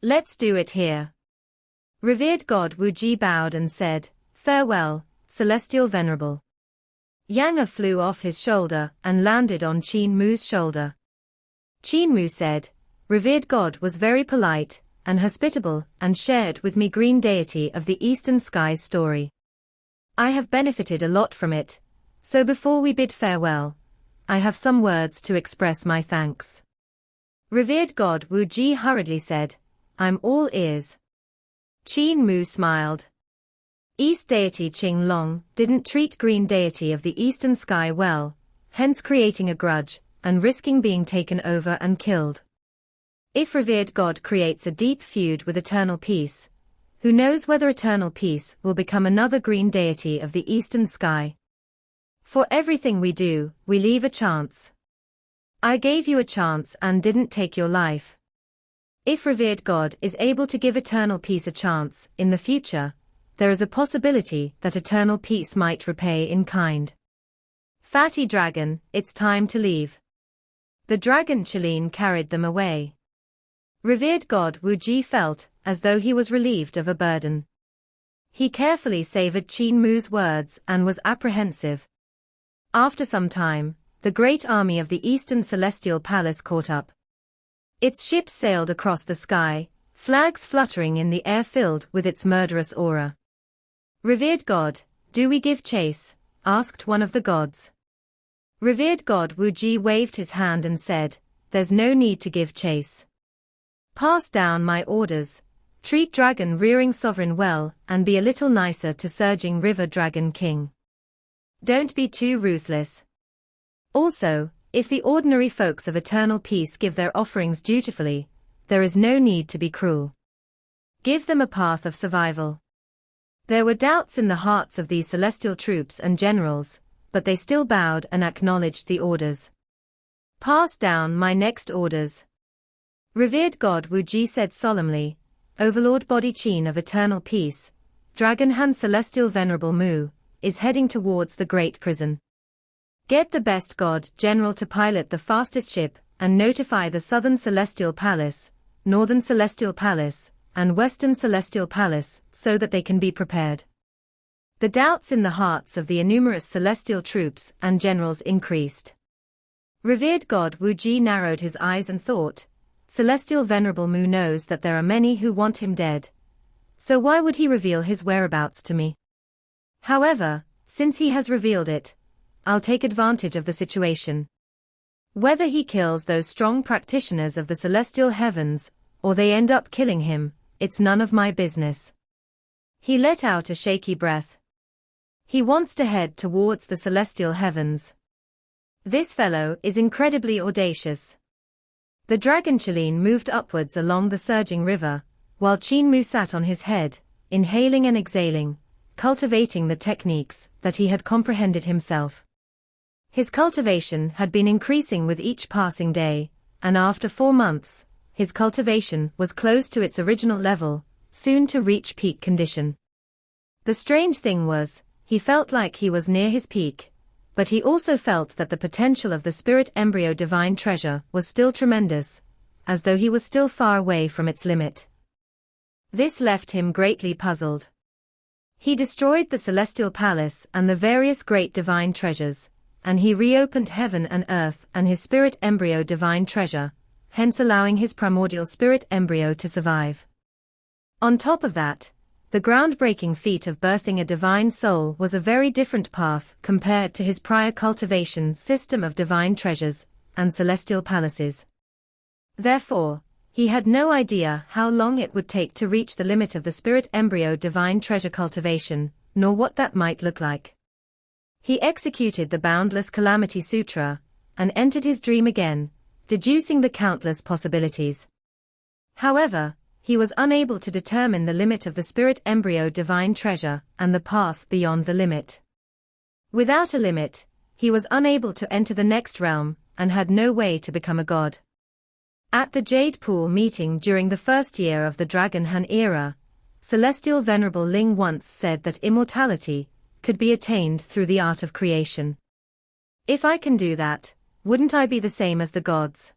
Let's do it here. Revered God Wu Ji bowed and said, Farewell, Celestial Venerable. Yanga flew off his shoulder and landed on Qin Mu's shoulder. Qin Mu said, Revered God was very polite and hospitable and shared with me green deity of the eastern skies story. I have benefited a lot from it, so before we bid farewell, I have some words to express my thanks. Revered God Wu Ji hurriedly said, I'm all ears. Qin Mu smiled. East deity Qin Mu didn't treat green deity of the eastern sky well, hence creating a grudge, and risking being taken over and killed. If revered God creates a deep feud with eternal peace, who knows whether eternal peace will become another green deity of the eastern sky? For everything we do, we leave a chance. I gave you a chance and didn't take your life. If revered God is able to give eternal peace a chance in the future, there is a possibility that eternal peace might repay in kind. Fatty dragon, it's time to leave. The dragon Qin carried them away. Revered God Wu Ji felt as though he was relieved of a burden. He carefully savored Qin Mu's words and was apprehensive. After some time, the great army of the Eastern Celestial Palace caught up. Its ships sailed across the sky, flags fluttering in the air filled with its murderous aura. Revered God, do we give chase? Asked one of the gods. Revered God Wu Ji waved his hand and said, there's no need to give chase. Pass down my orders, treat dragon rearing sovereign well and be a little nicer to surging river dragon king. Don't be too ruthless. Also, if the ordinary folks of eternal peace give their offerings dutifully, there is no need to be cruel. Give them a path of survival. There were doubts in the hearts of these celestial troops and generals, but they still bowed and acknowledged the orders. Pass down my next orders. Revered God Wu Ji said solemnly, Overlord Body Qin of eternal peace, Dragon Han Celestial Venerable Mu, is heading towards the great prison. Get the best God General to pilot the fastest ship and notify the Southern Celestial Palace, Northern Celestial Palace, and Western Celestial Palace so that they can be prepared. The doubts in the hearts of the innumerous celestial troops and generals increased. Revered God Wu Ji narrowed his eyes and thought, Celestial Venerable Mu knows that there are many who want him dead. So why would he reveal his whereabouts to me? However, since he has revealed it, I'll take advantage of the situation. Whether he kills those strong practitioners of the celestial heavens, or they end up killing him, it's none of my business. He let out a shaky breath. He wants to head towards the celestial heavens. This fellow is incredibly audacious. The dragon Qin moved upwards along the surging river, while Qin Mu sat on his head, inhaling and exhaling, cultivating the techniques that he had comprehended himself. His cultivation had been increasing with each passing day, and after 4 months, his cultivation was close to its original level, soon to reach peak condition. The strange thing was, he felt like he was near his peak, but he also felt that the potential of the spirit embryo divine treasure was still tremendous, as though he was still far away from its limit. This left him greatly puzzled. He destroyed the celestial palace and the various great divine treasures, and he reopened heaven and earth and his spirit embryo divine treasure, hence allowing his primordial spirit embryo to survive. On top of that, the groundbreaking feat of birthing a divine soul was a very different path compared to his prior cultivation system of divine treasures and celestial palaces. Therefore, he had no idea how long it would take to reach the limit of the spirit embryo divine treasure cultivation, nor what that might look like. He executed the Boundless Calamity Sutra, and entered his dream again, deducing the countless possibilities. However, he was unable to determine the limit of the spirit embryo divine treasure and the path beyond the limit. Without a limit, he was unable to enter the next realm, and had no way to become a god. At the Jade Pool meeting during the first year of the Dragon Han era, Celestial Venerable Ling once said that immortality could be attained through the art of creation. If I can do that, wouldn't I be the same as the gods?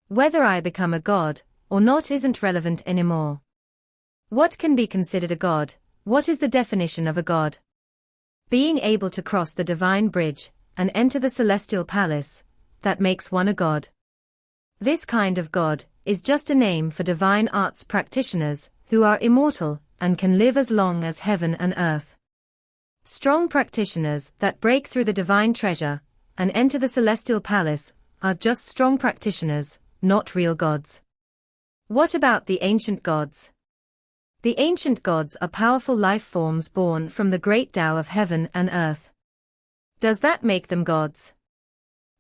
Whether I become a god or not isn't relevant anymore. What can be considered a god? What is the definition of a god? Being able to cross the divine bridge and enter the celestial palace, that makes one a god. This kind of god is just a name for divine arts practitioners who are immortal and can live as long as heaven and earth. Strong practitioners that break through the divine treasure and enter the celestial palace are just strong practitioners, not real gods. What about the ancient gods? The ancient gods are powerful life forms born from the great Tao of heaven and earth. Does that make them gods?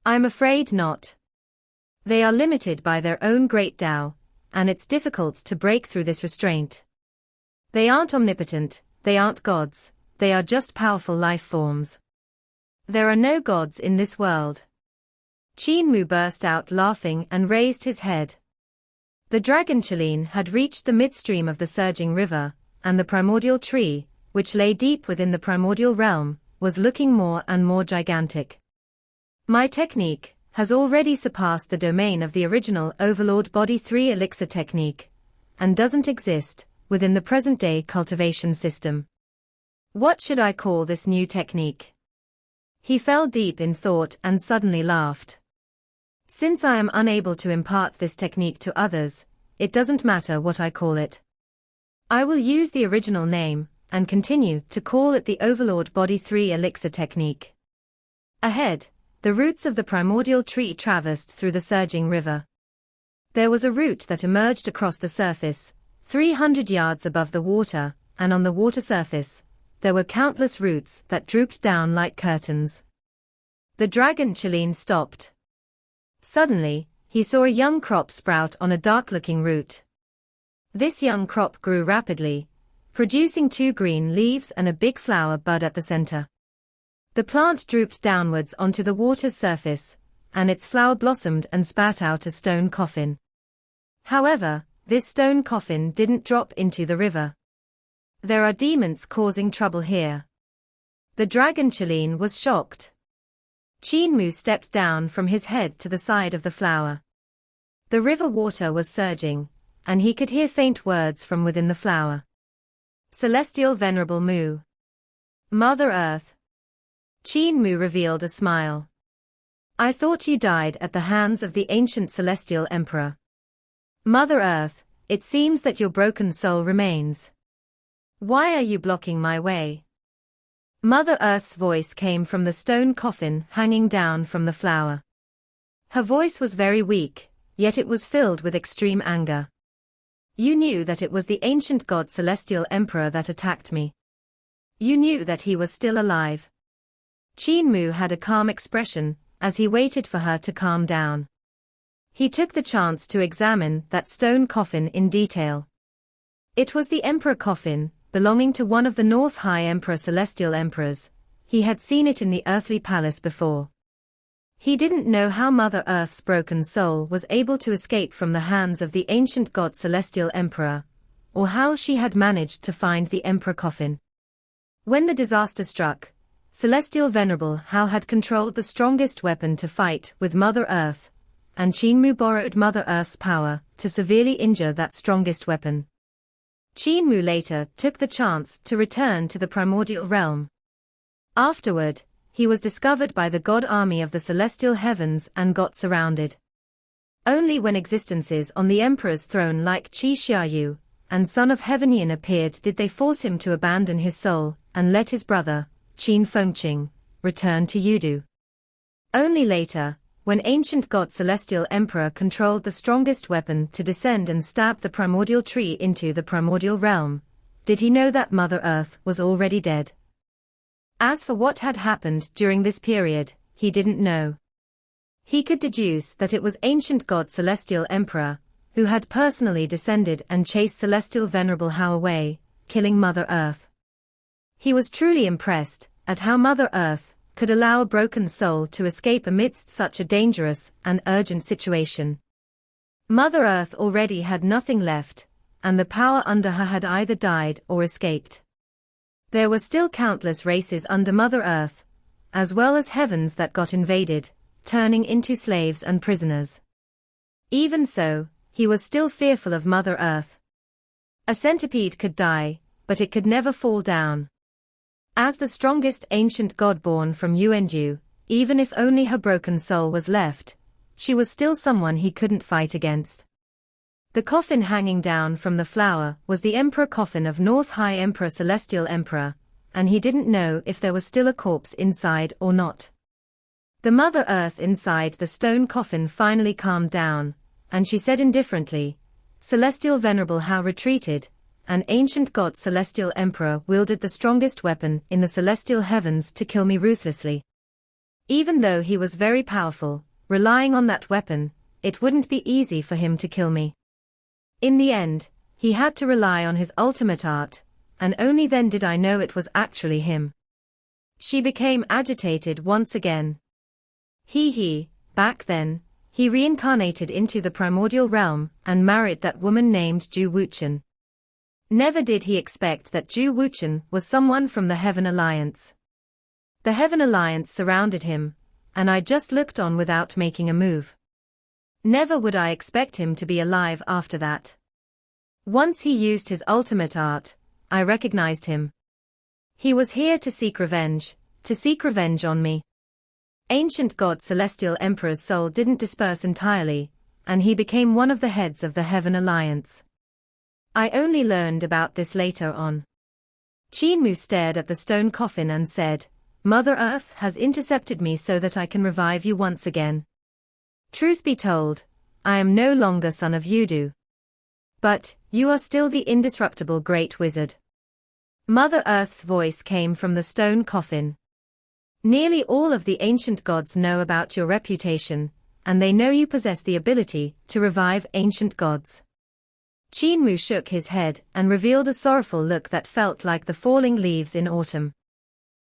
I'm afraid not. They are limited by their own great Tao, and it's difficult to break through this restraint. They aren't omnipotent, they aren't gods, they are just powerful life forms. There are no gods in this world. Qin Mu burst out laughing and raised his head. The dragon Qin had reached the midstream of the surging river, and the primordial tree, which lay deep within the primordial realm, was looking more and more gigantic. My technique has already surpassed the domain of the original Overlord Body 3 elixir technique, and doesn't exist within the present-day cultivation system. What should I call this new technique? He fell deep in thought and suddenly laughed. Since I am unable to impart this technique to others, it doesn't matter what I call it. I will use the original name, and continue to call it the Overlord Body 3 elixir technique. Ahead, the roots of the primordial tree traversed through the surging river. There was a root that emerged across the surface, 300 yards above the water, and on the water surface, there were countless roots that drooped down like curtains. The dragon Qin stopped. Suddenly, he saw a young crop sprout on a dark-looking root. This young crop grew rapidly, producing 2 green leaves and a big flower bud at the center. The plant drooped downwards onto the water's surface, and its flower blossomed and spat out a stone coffin. However, this stone coffin didn't drop into the river. There are demons causing trouble here. The dragon Qin was shocked. Qin Mu stepped down from his head to the side of the flower. The river water was surging, and he could hear faint words from within the flower. Celestial Venerable Mu. Mother Earth. Qin Mu revealed a smile. I thought you died at the hands of the ancient celestial emperor. Mother Earth, it seems that your broken soul remains. Why are you blocking my way? Mother Earth's voice came from the stone coffin hanging down from the flower. Her voice was very weak, yet it was filled with extreme anger. You knew that it was the ancient god celestial emperor that attacked me. You knew that he was still alive. Qin Mu had a calm expression, as he waited for her to calm down. He took the chance to examine that stone coffin in detail. It was the emperor coffin, belonging to one of the North High Emperor celestial emperors. He had seen it in the earthly palace before. He didn't know how Mother Earth's broken soul was able to escape from the hands of the ancient god celestial emperor, or how she had managed to find the emperor coffin. When the disaster struck, Celestial Venerable How had controlled the strongest weapon to fight with Mother Earth, and Qin Mu borrowed Mother Earth's power to severely injure that strongest weapon. Qin Mu later took the chance to return to the primordial realm. Afterward, he was discovered by the god army of the celestial heavens and got surrounded. Only when existences on the emperor's throne like Qi Xiaoyu and son of Heaven Yin appeared did they force him to abandon his soul and let his brother, Qin Fengqing, return to Yudu. Only later, when ancient god celestial emperor controlled the strongest weapon to descend and stab the primordial tree into the primordial realm, did he know that Mother Earth was already dead. As for what had happened during this period, he didn't know. He could deduce that it was ancient god celestial emperor, who had personally descended and chased Celestial Venerable How away, killing Mother Earth. He was truly impressed at how Mother Earth could allow a broken soul to escape amidst such a dangerous and urgent situation. Mother Earth already had nothing left, and the power under her had either died or escaped. There were still countless races under Mother Earth, as well as heavens that got invaded, turning into slaves and prisoners. Even so, he was still fearful of Mother Earth. A centipede could die, but it could never fall down. As the strongest ancient god born from Yuanju, even if only her broken soul was left, she was still someone he couldn't fight against. The coffin hanging down from the flower was the emperor coffin of North High Emperor Celestial Emperor, and he didn't know if there was still a corpse inside or not. The Mother Earth inside the stone coffin finally calmed down, and she said indifferently, Celestial Venerable How retreated, an ancient god celestial emperor wielded the strongest weapon in the celestial heavens to kill me ruthlessly. Even though he was very powerful, relying on that weapon, it wouldn't be easy for him to kill me. In the end, he had to rely on his ultimate art, and only then did I know it was actually him. She became agitated once again. Back then, he reincarnated into the primordial realm and married that woman named Ju Wuchen. Never did he expect that Ju Wuchen was someone from the Heaven Alliance. The Heaven Alliance surrounded him, and I just looked on without making a move. Never would I expect him to be alive after that. Once he used his ultimate art, I recognized him. He was here to seek revenge on me. Ancient god Celestial Emperor's soul didn't disperse entirely, and he became one of the heads of the Heaven Alliance. I only learned about this later on. Qin Mu stared at the stone coffin and said, "Mother Earth has intercepted me so that I can revive you once again. Truth be told, I am no longer son of Yudu. But, you are still the indestructible great wizard." Mother Earth's voice came from the stone coffin. "Nearly all of the ancient gods know about your reputation, and they know you possess the ability to revive ancient gods." Qin Mu shook his head and revealed a sorrowful look that felt like the falling leaves in autumn.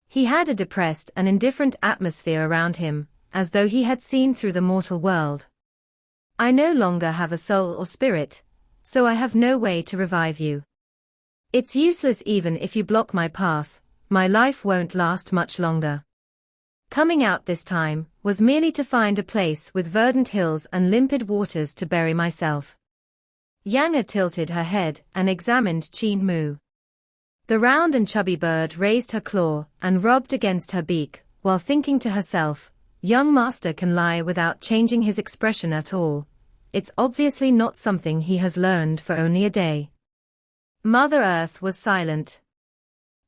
He had a depressed and indifferent atmosphere around him, as though he had seen through the mortal world. "I no longer have a soul or spirit, so I have no way to revive you. It's useless even if you block my path, my life won't last much longer. Coming out this time was merely to find a place with verdant hills and limpid waters to bury myself." Yang tilted her head and examined Qin Mu. The round and chubby bird raised her claw and rubbed against her beak, while thinking to herself, "Young master can lie without changing his expression at all. It's obviously not something he has learned for only a day." Mother Earth was silent.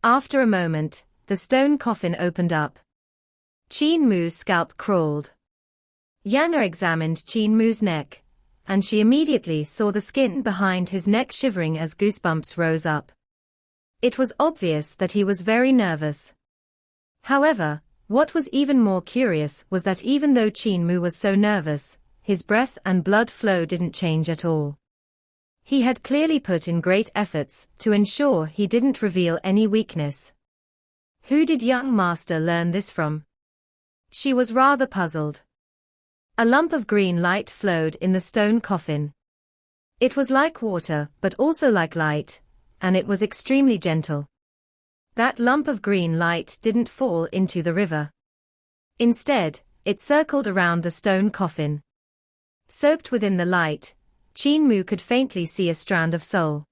After a moment, the stone coffin opened up. Qin Mu's scalp crawled. Yang examined Qin Mu's neck, and she immediately saw the skin behind his neck shivering as goosebumps rose up. It was obvious that he was very nervous. However, what was even more curious was that even though Qin Mu was so nervous, his breath and blood flow didn't change at all. He had clearly put in great efforts to ensure he didn't reveal any weakness. Who did young master learn this from? She was rather puzzled. A lump of green light flowed in the stone coffin. It was like water but also like light, and it was extremely gentle. That lump of green light didn't fall into the river. Instead, it circled around the stone coffin. Soaked within the light, Qin Mu could faintly see a strand of soul.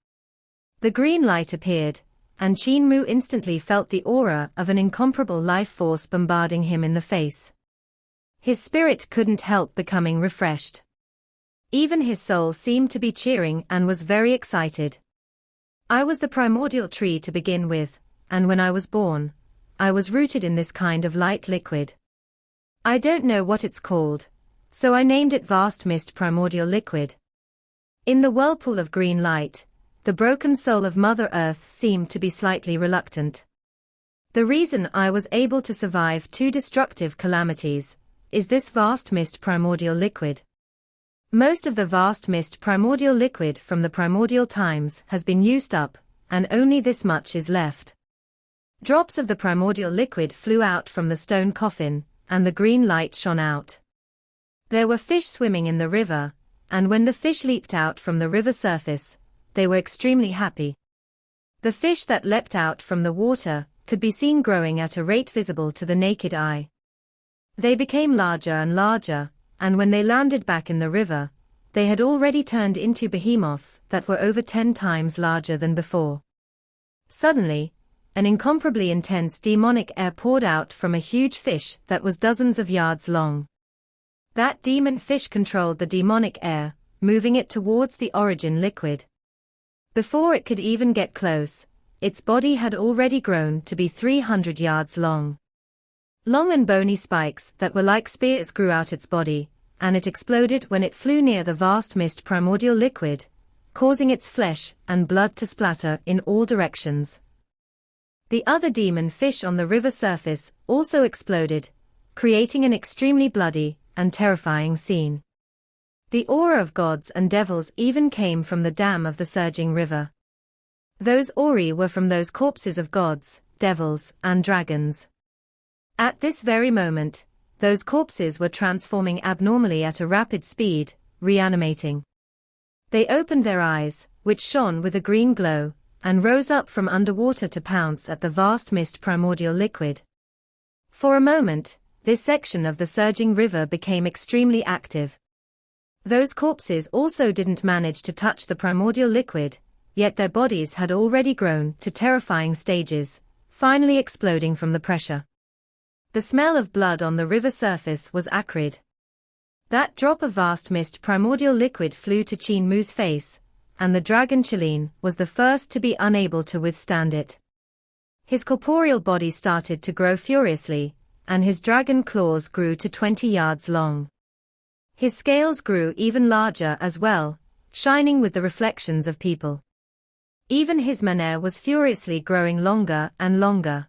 The green light appeared, and Qin Mu instantly felt the aura of an incomparable life force bombarding him in the face. His spirit couldn't help becoming refreshed. Even his soul seemed to be cheering and was very excited. I was the primordial tree to begin with, and when I was born, I was rooted in this kind of light liquid. I don't know what it's called, so I named it Vast Mist Primordial Liquid. In the whirlpool of green light, the broken soul of Mother Earth seemed to be slightly reluctant. The reason I was able to survive 2 destructive calamities is this vast mist primordial liquid. Most of the vast mist primordial liquid from the primordial times has been used up, and only this much is left. Drops of the primordial liquid flew out from the stone coffin, and the green light shone out. There were fish swimming in the river, and when the fish leaped out from the river surface, they were extremely happy. The fish that leapt out from the water could be seen growing at a rate visible to the naked eye. They became larger and larger, and when they landed back in the river, they had already turned into behemoths that were over 10 times larger than before. Suddenly, an incomparably intense demonic air poured out from a huge fish that was dozens of yards long. That demon fish controlled the demonic air, moving it towards the origin liquid. Before it could even get close, its body had already grown to be 300 yards long. Long and bony spikes that were like spears grew out its body, and it exploded when it flew near the vast mist primordial liquid, causing its flesh and blood to splatter in all directions. The other demon fish on the river surface also exploded, creating an extremely bloody and terrifying scene. The aura of gods and devils even came from the dam of the surging river. Those aurae were from those corpses of gods, devils, and dragons. At this very moment, those corpses were transforming abnormally at a rapid speed, reanimating. They opened their eyes, which shone with a green glow, and rose up from underwater to pounce at the vast mist primordial liquid. For a moment, this section of the surging river became extremely active. Those corpses also didn't manage to touch the primordial liquid, yet their bodies had already grown to terrifying stages, finally exploding from the pressure. The smell of blood on the river surface was acrid. That drop of vast mist primordial liquid flew to Qin Mu's face, and the dragon Qin was the first to be unable to withstand it. His corporeal body started to grow furiously, and his dragon claws grew to 20 yards long. His scales grew even larger as well, shining with the reflections of people. Even his mane was furiously growing longer and longer.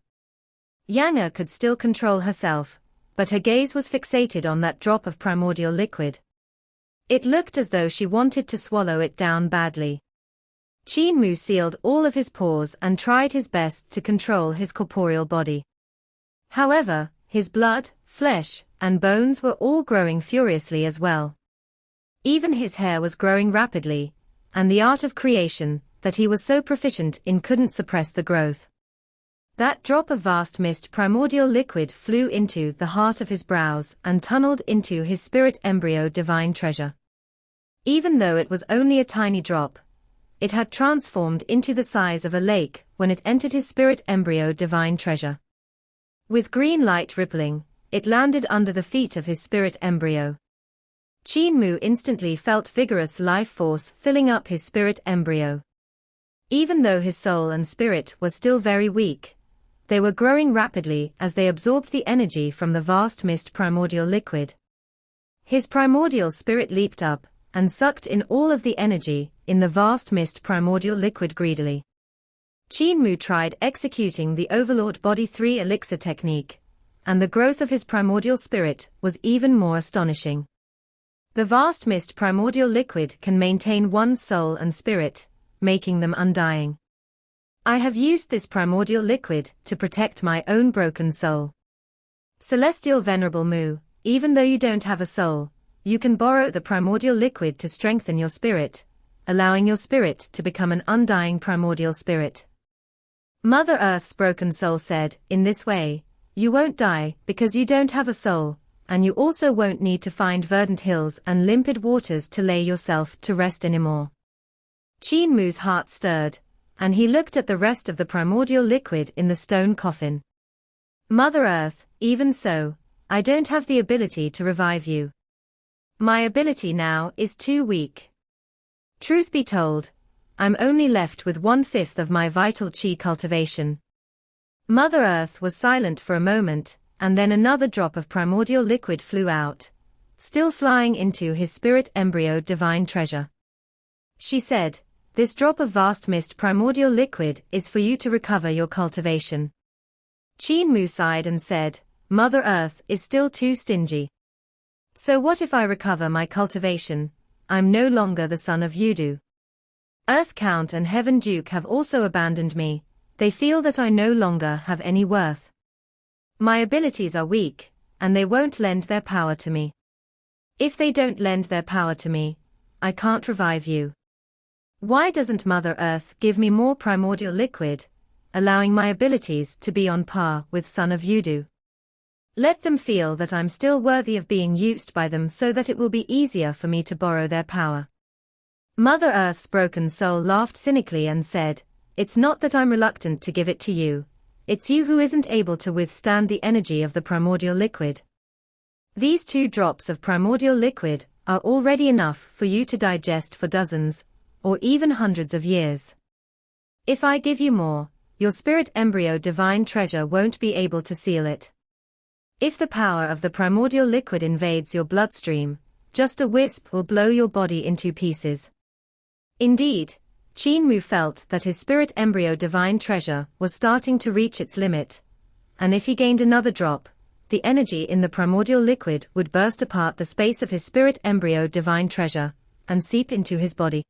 Yang could still control herself, but her gaze was fixated on that drop of primordial liquid. It looked as though she wanted to swallow it down badly. Qin Mu sealed all of his pores and tried his best to control his corporeal body. However, his blood, flesh, and bones were all growing furiously as well. Even his hair was growing rapidly, and the art of creation that he was so proficient in couldn't suppress the growth. That drop of vast mist primordial liquid flew into the heart of his brows and tunneled into his spirit embryo divine treasure. Even though it was only a tiny drop, it had transformed into the size of a lake when it entered his spirit embryo divine treasure. With green light rippling, it landed under the feet of his spirit embryo. Qin Mu instantly felt vigorous life force filling up his spirit embryo. Even though his soul and spirit were still very weak, they were growing rapidly as they absorbed the energy from the vast mist primordial liquid. His primordial spirit leaped up and sucked in all of the energy in the vast mist primordial liquid greedily. Qin Mu tried executing the Overlord Body 3 elixir technique, and the growth of his primordial spirit was even more astonishing. The vast mist primordial liquid can maintain one's soul and spirit, making them undying. I have used this primordial liquid to protect my own broken soul. Celestial Venerable Mu, even though you don't have a soul, you can borrow the primordial liquid to strengthen your spirit, allowing your spirit to become an undying primordial spirit. Mother Earth's broken soul said, in this way, you won't die because you don't have a soul, and you also won't need to find verdant hills and limpid waters to lay yourself to rest anymore. Qin Mu's heart stirred, and he looked at the rest of the primordial liquid in the stone coffin. Mother Earth, even so, I don't have the ability to revive you. My ability now is too weak. Truth be told, I'm only left with 1/5 of my vital qi cultivation. Mother Earth was silent for a moment, and then another drop of primordial liquid flew out, still flying into his spirit embryo divine treasure. She said, this drop of vast mist primordial liquid is for you to recover your cultivation. Qin Mu sighed and said, Mother Earth is still too stingy. So what if I recover my cultivation? I'm no longer the son of Yudu. Earth Count and Heaven Duke have also abandoned me. They feel that I no longer have any worth. My abilities are weak, and they won't lend their power to me. If they don't lend their power to me, I can't revive you. Why doesn't Mother Earth give me more primordial liquid, allowing my abilities to be on par with Son of Yudu? Let them feel that I'm still worthy of being used by them so that it will be easier for me to borrow their power. Mother Earth's broken soul laughed cynically and said, it's not that I'm reluctant to give it to you, it's you who isn't able to withstand the energy of the primordial liquid. These 2 drops of primordial liquid are already enough for you to digest for dozens, or even hundreds of years. If I give you more, your spirit embryo divine treasure won't be able to seal it. If the power of the primordial liquid invades your bloodstream, just a wisp will blow your body into pieces. Indeed, Qin Mu felt that his spirit embryo divine treasure was starting to reach its limit, and if he gained another drop, the energy in the primordial liquid would burst apart the space of his spirit embryo divine treasure, and seep into his body.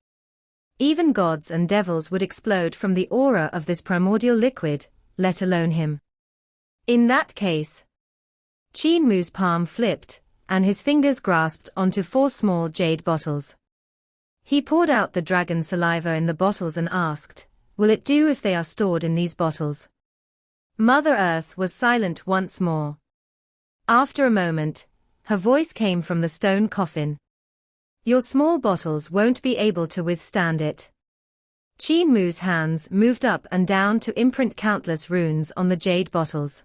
Even gods and devils would explode from the aura of this primordial liquid, let alone him. In that case, Qin Mu's palm flipped, and his fingers grasped onto 4 small jade bottles. He poured out the dragon saliva in the bottles and asked, "Will it do if they are stored in these bottles?" Mother Earth was silent once more. After a moment, her voice came from the stone coffin. "Your small bottles won't be able to withstand it." Qin Mu's hands moved up and down to imprint countless runes on the jade bottles.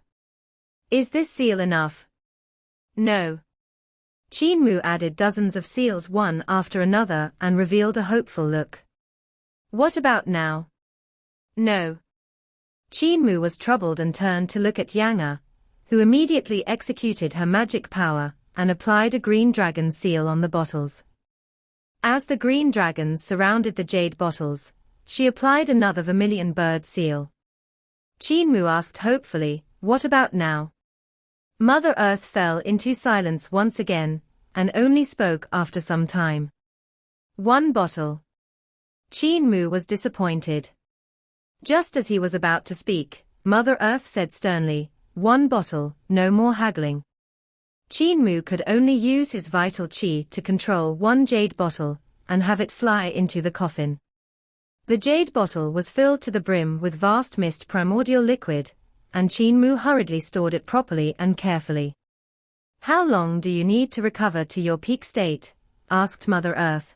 "Is this seal enough?" "No." Qin Mu added dozens of seals one after another and revealed a hopeful look. "What about now?" "No." Qin Mu was troubled and turned to look at Yang, who immediately executed her magic power and applied a green dragon seal on the bottles. As the green dragons surrounded the jade bottles, she applied another vermilion bird seal. Qin Mu asked hopefully, "What about now?" Mother Earth fell into silence once again, and only spoke after some time. "1 bottle." Qin Mu was disappointed. Just as he was about to speak, Mother Earth said sternly, "1 bottle, no more haggling." Qin Mu could only use his vital qi to control 1 jade bottle, and have it fly into the coffin. The jade bottle was filled to the brim with vast mist primordial liquid, and Qin Mu hurriedly stored it properly and carefully. "How long do you need to recover to your peak state?" asked Mother Earth.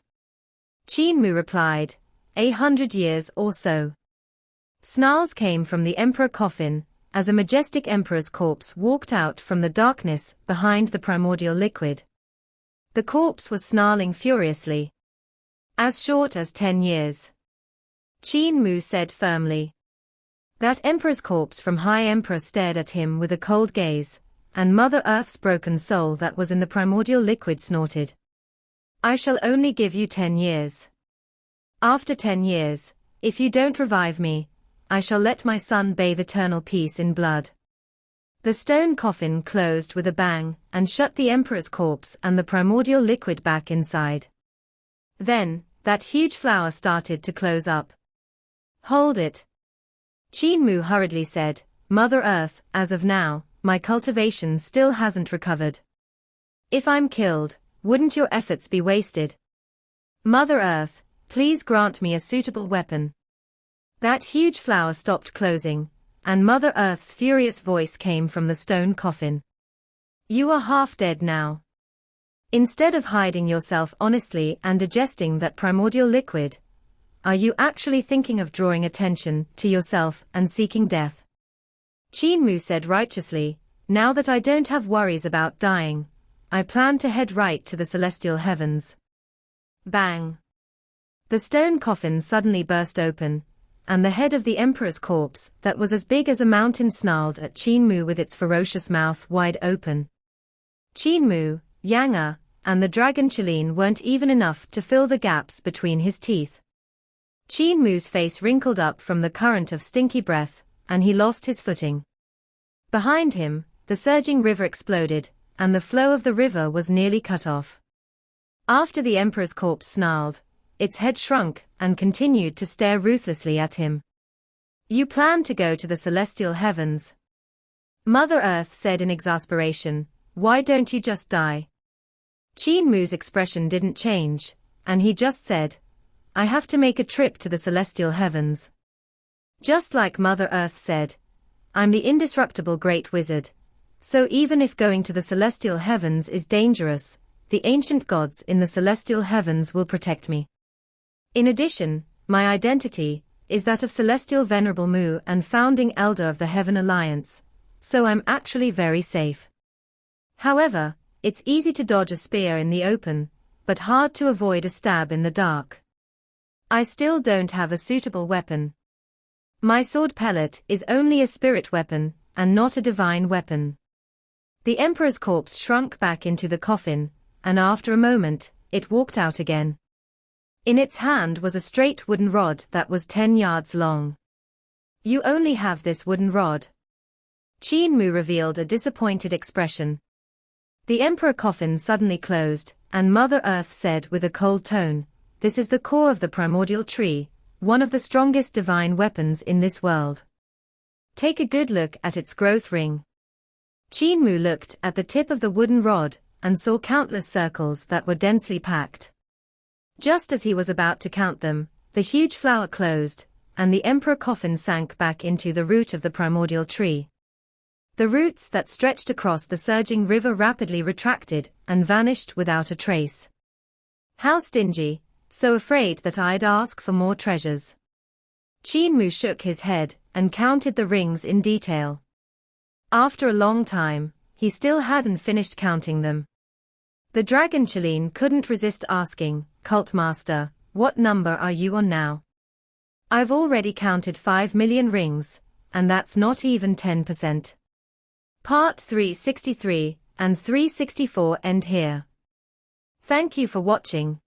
Qin Mu replied, "100 years or so." Snarls came from the emperor coffin, as a majestic emperor's corpse walked out from the darkness behind the primordial liquid. The corpse was snarling furiously. "As short as 10 years. Qin Mu said firmly. That emperor's corpse from High Emperor stared at him with a cold gaze, and Mother Earth's broken soul that was in the primordial liquid snorted. "I shall only give you 10 years. After 10 years, if you don't revive me, I shall let my son bathe eternal peace in blood." The stone coffin closed with a bang and shut the emperor's corpse and the primordial liquid back inside. Then, that huge flower started to close up. "Hold it." Qin Mu hurriedly said, "Mother Earth, as of now, my cultivation still hasn't recovered. If I'm killed, wouldn't your efforts be wasted? Mother Earth, please grant me a suitable weapon." That huge flower stopped closing, and Mother Earth's furious voice came from the stone coffin. "You are half dead now. Instead of hiding yourself honestly and digesting that primordial liquid, are you actually thinking of drawing attention to yourself and seeking death?" Qin Mu said righteously, "Now that I don't have worries about dying, I plan to head right to the celestial heavens." Bang! The stone coffin suddenly burst open, and the head of the emperor's corpse that was as big as a mountain snarled at Qin Mu with its ferocious mouth wide open. Qin Mu, Yang, and the dragon Qilin weren't even enough to fill the gaps between his teeth. Qin Mu's face wrinkled up from the current of stinky breath, and he lost his footing. Behind him, the surging river exploded, and the flow of the river was nearly cut off. After the emperor's corpse snarled, its head shrunk and continued to stare ruthlessly at him. "You plan to go to the celestial heavens?" Mother Earth said in exasperation, "Why don't you just die?" Qin Mu's expression didn't change, and he just said, "I have to make a trip to the celestial heavens." Just like Mother Earth said, "I'm the indestructible great wizard, so even if going to the celestial heavens is dangerous, the ancient gods in the celestial heavens will protect me. In addition, my identity is that of Celestial Venerable Mu and founding elder of the Heaven Alliance, so I'm actually very safe. However, it's easy to dodge a spear in the open, but hard to avoid a stab in the dark. I still don't have a suitable weapon. My sword pellet is only a spirit weapon, and not a divine weapon." The emperor's corpse shrunk back into the coffin, and after a moment, it walked out again. In its hand was a straight wooden rod that was 10 yards long. You only have this wooden rod? Qin Mu revealed a disappointed expression. The Emperor coffin suddenly closed, and Mother Earth said with a cold tone, "This is the core of the primordial tree, one of the strongest divine weapons in this world. Take a good look at its growth ring." Qin Mu looked at the tip of the wooden rod, and saw countless circles that were densely packed. Just as he was about to count them, the huge flower closed, and the Emperor coffin sank back into the root of the primordial tree. The roots that stretched across the surging river rapidly retracted and vanished without a trace. "How stingy, so afraid that I'd ask for more treasures." Qin Mu shook his head and counted the rings in detail. After a long time, he still hadn't finished counting them. The dragon Qilin couldn't resist asking, "Cult Master, what number are you on now?" "I've already counted 5 million rings, and that's not even 10%. Part 363 and 364 end here. Thank you for watching.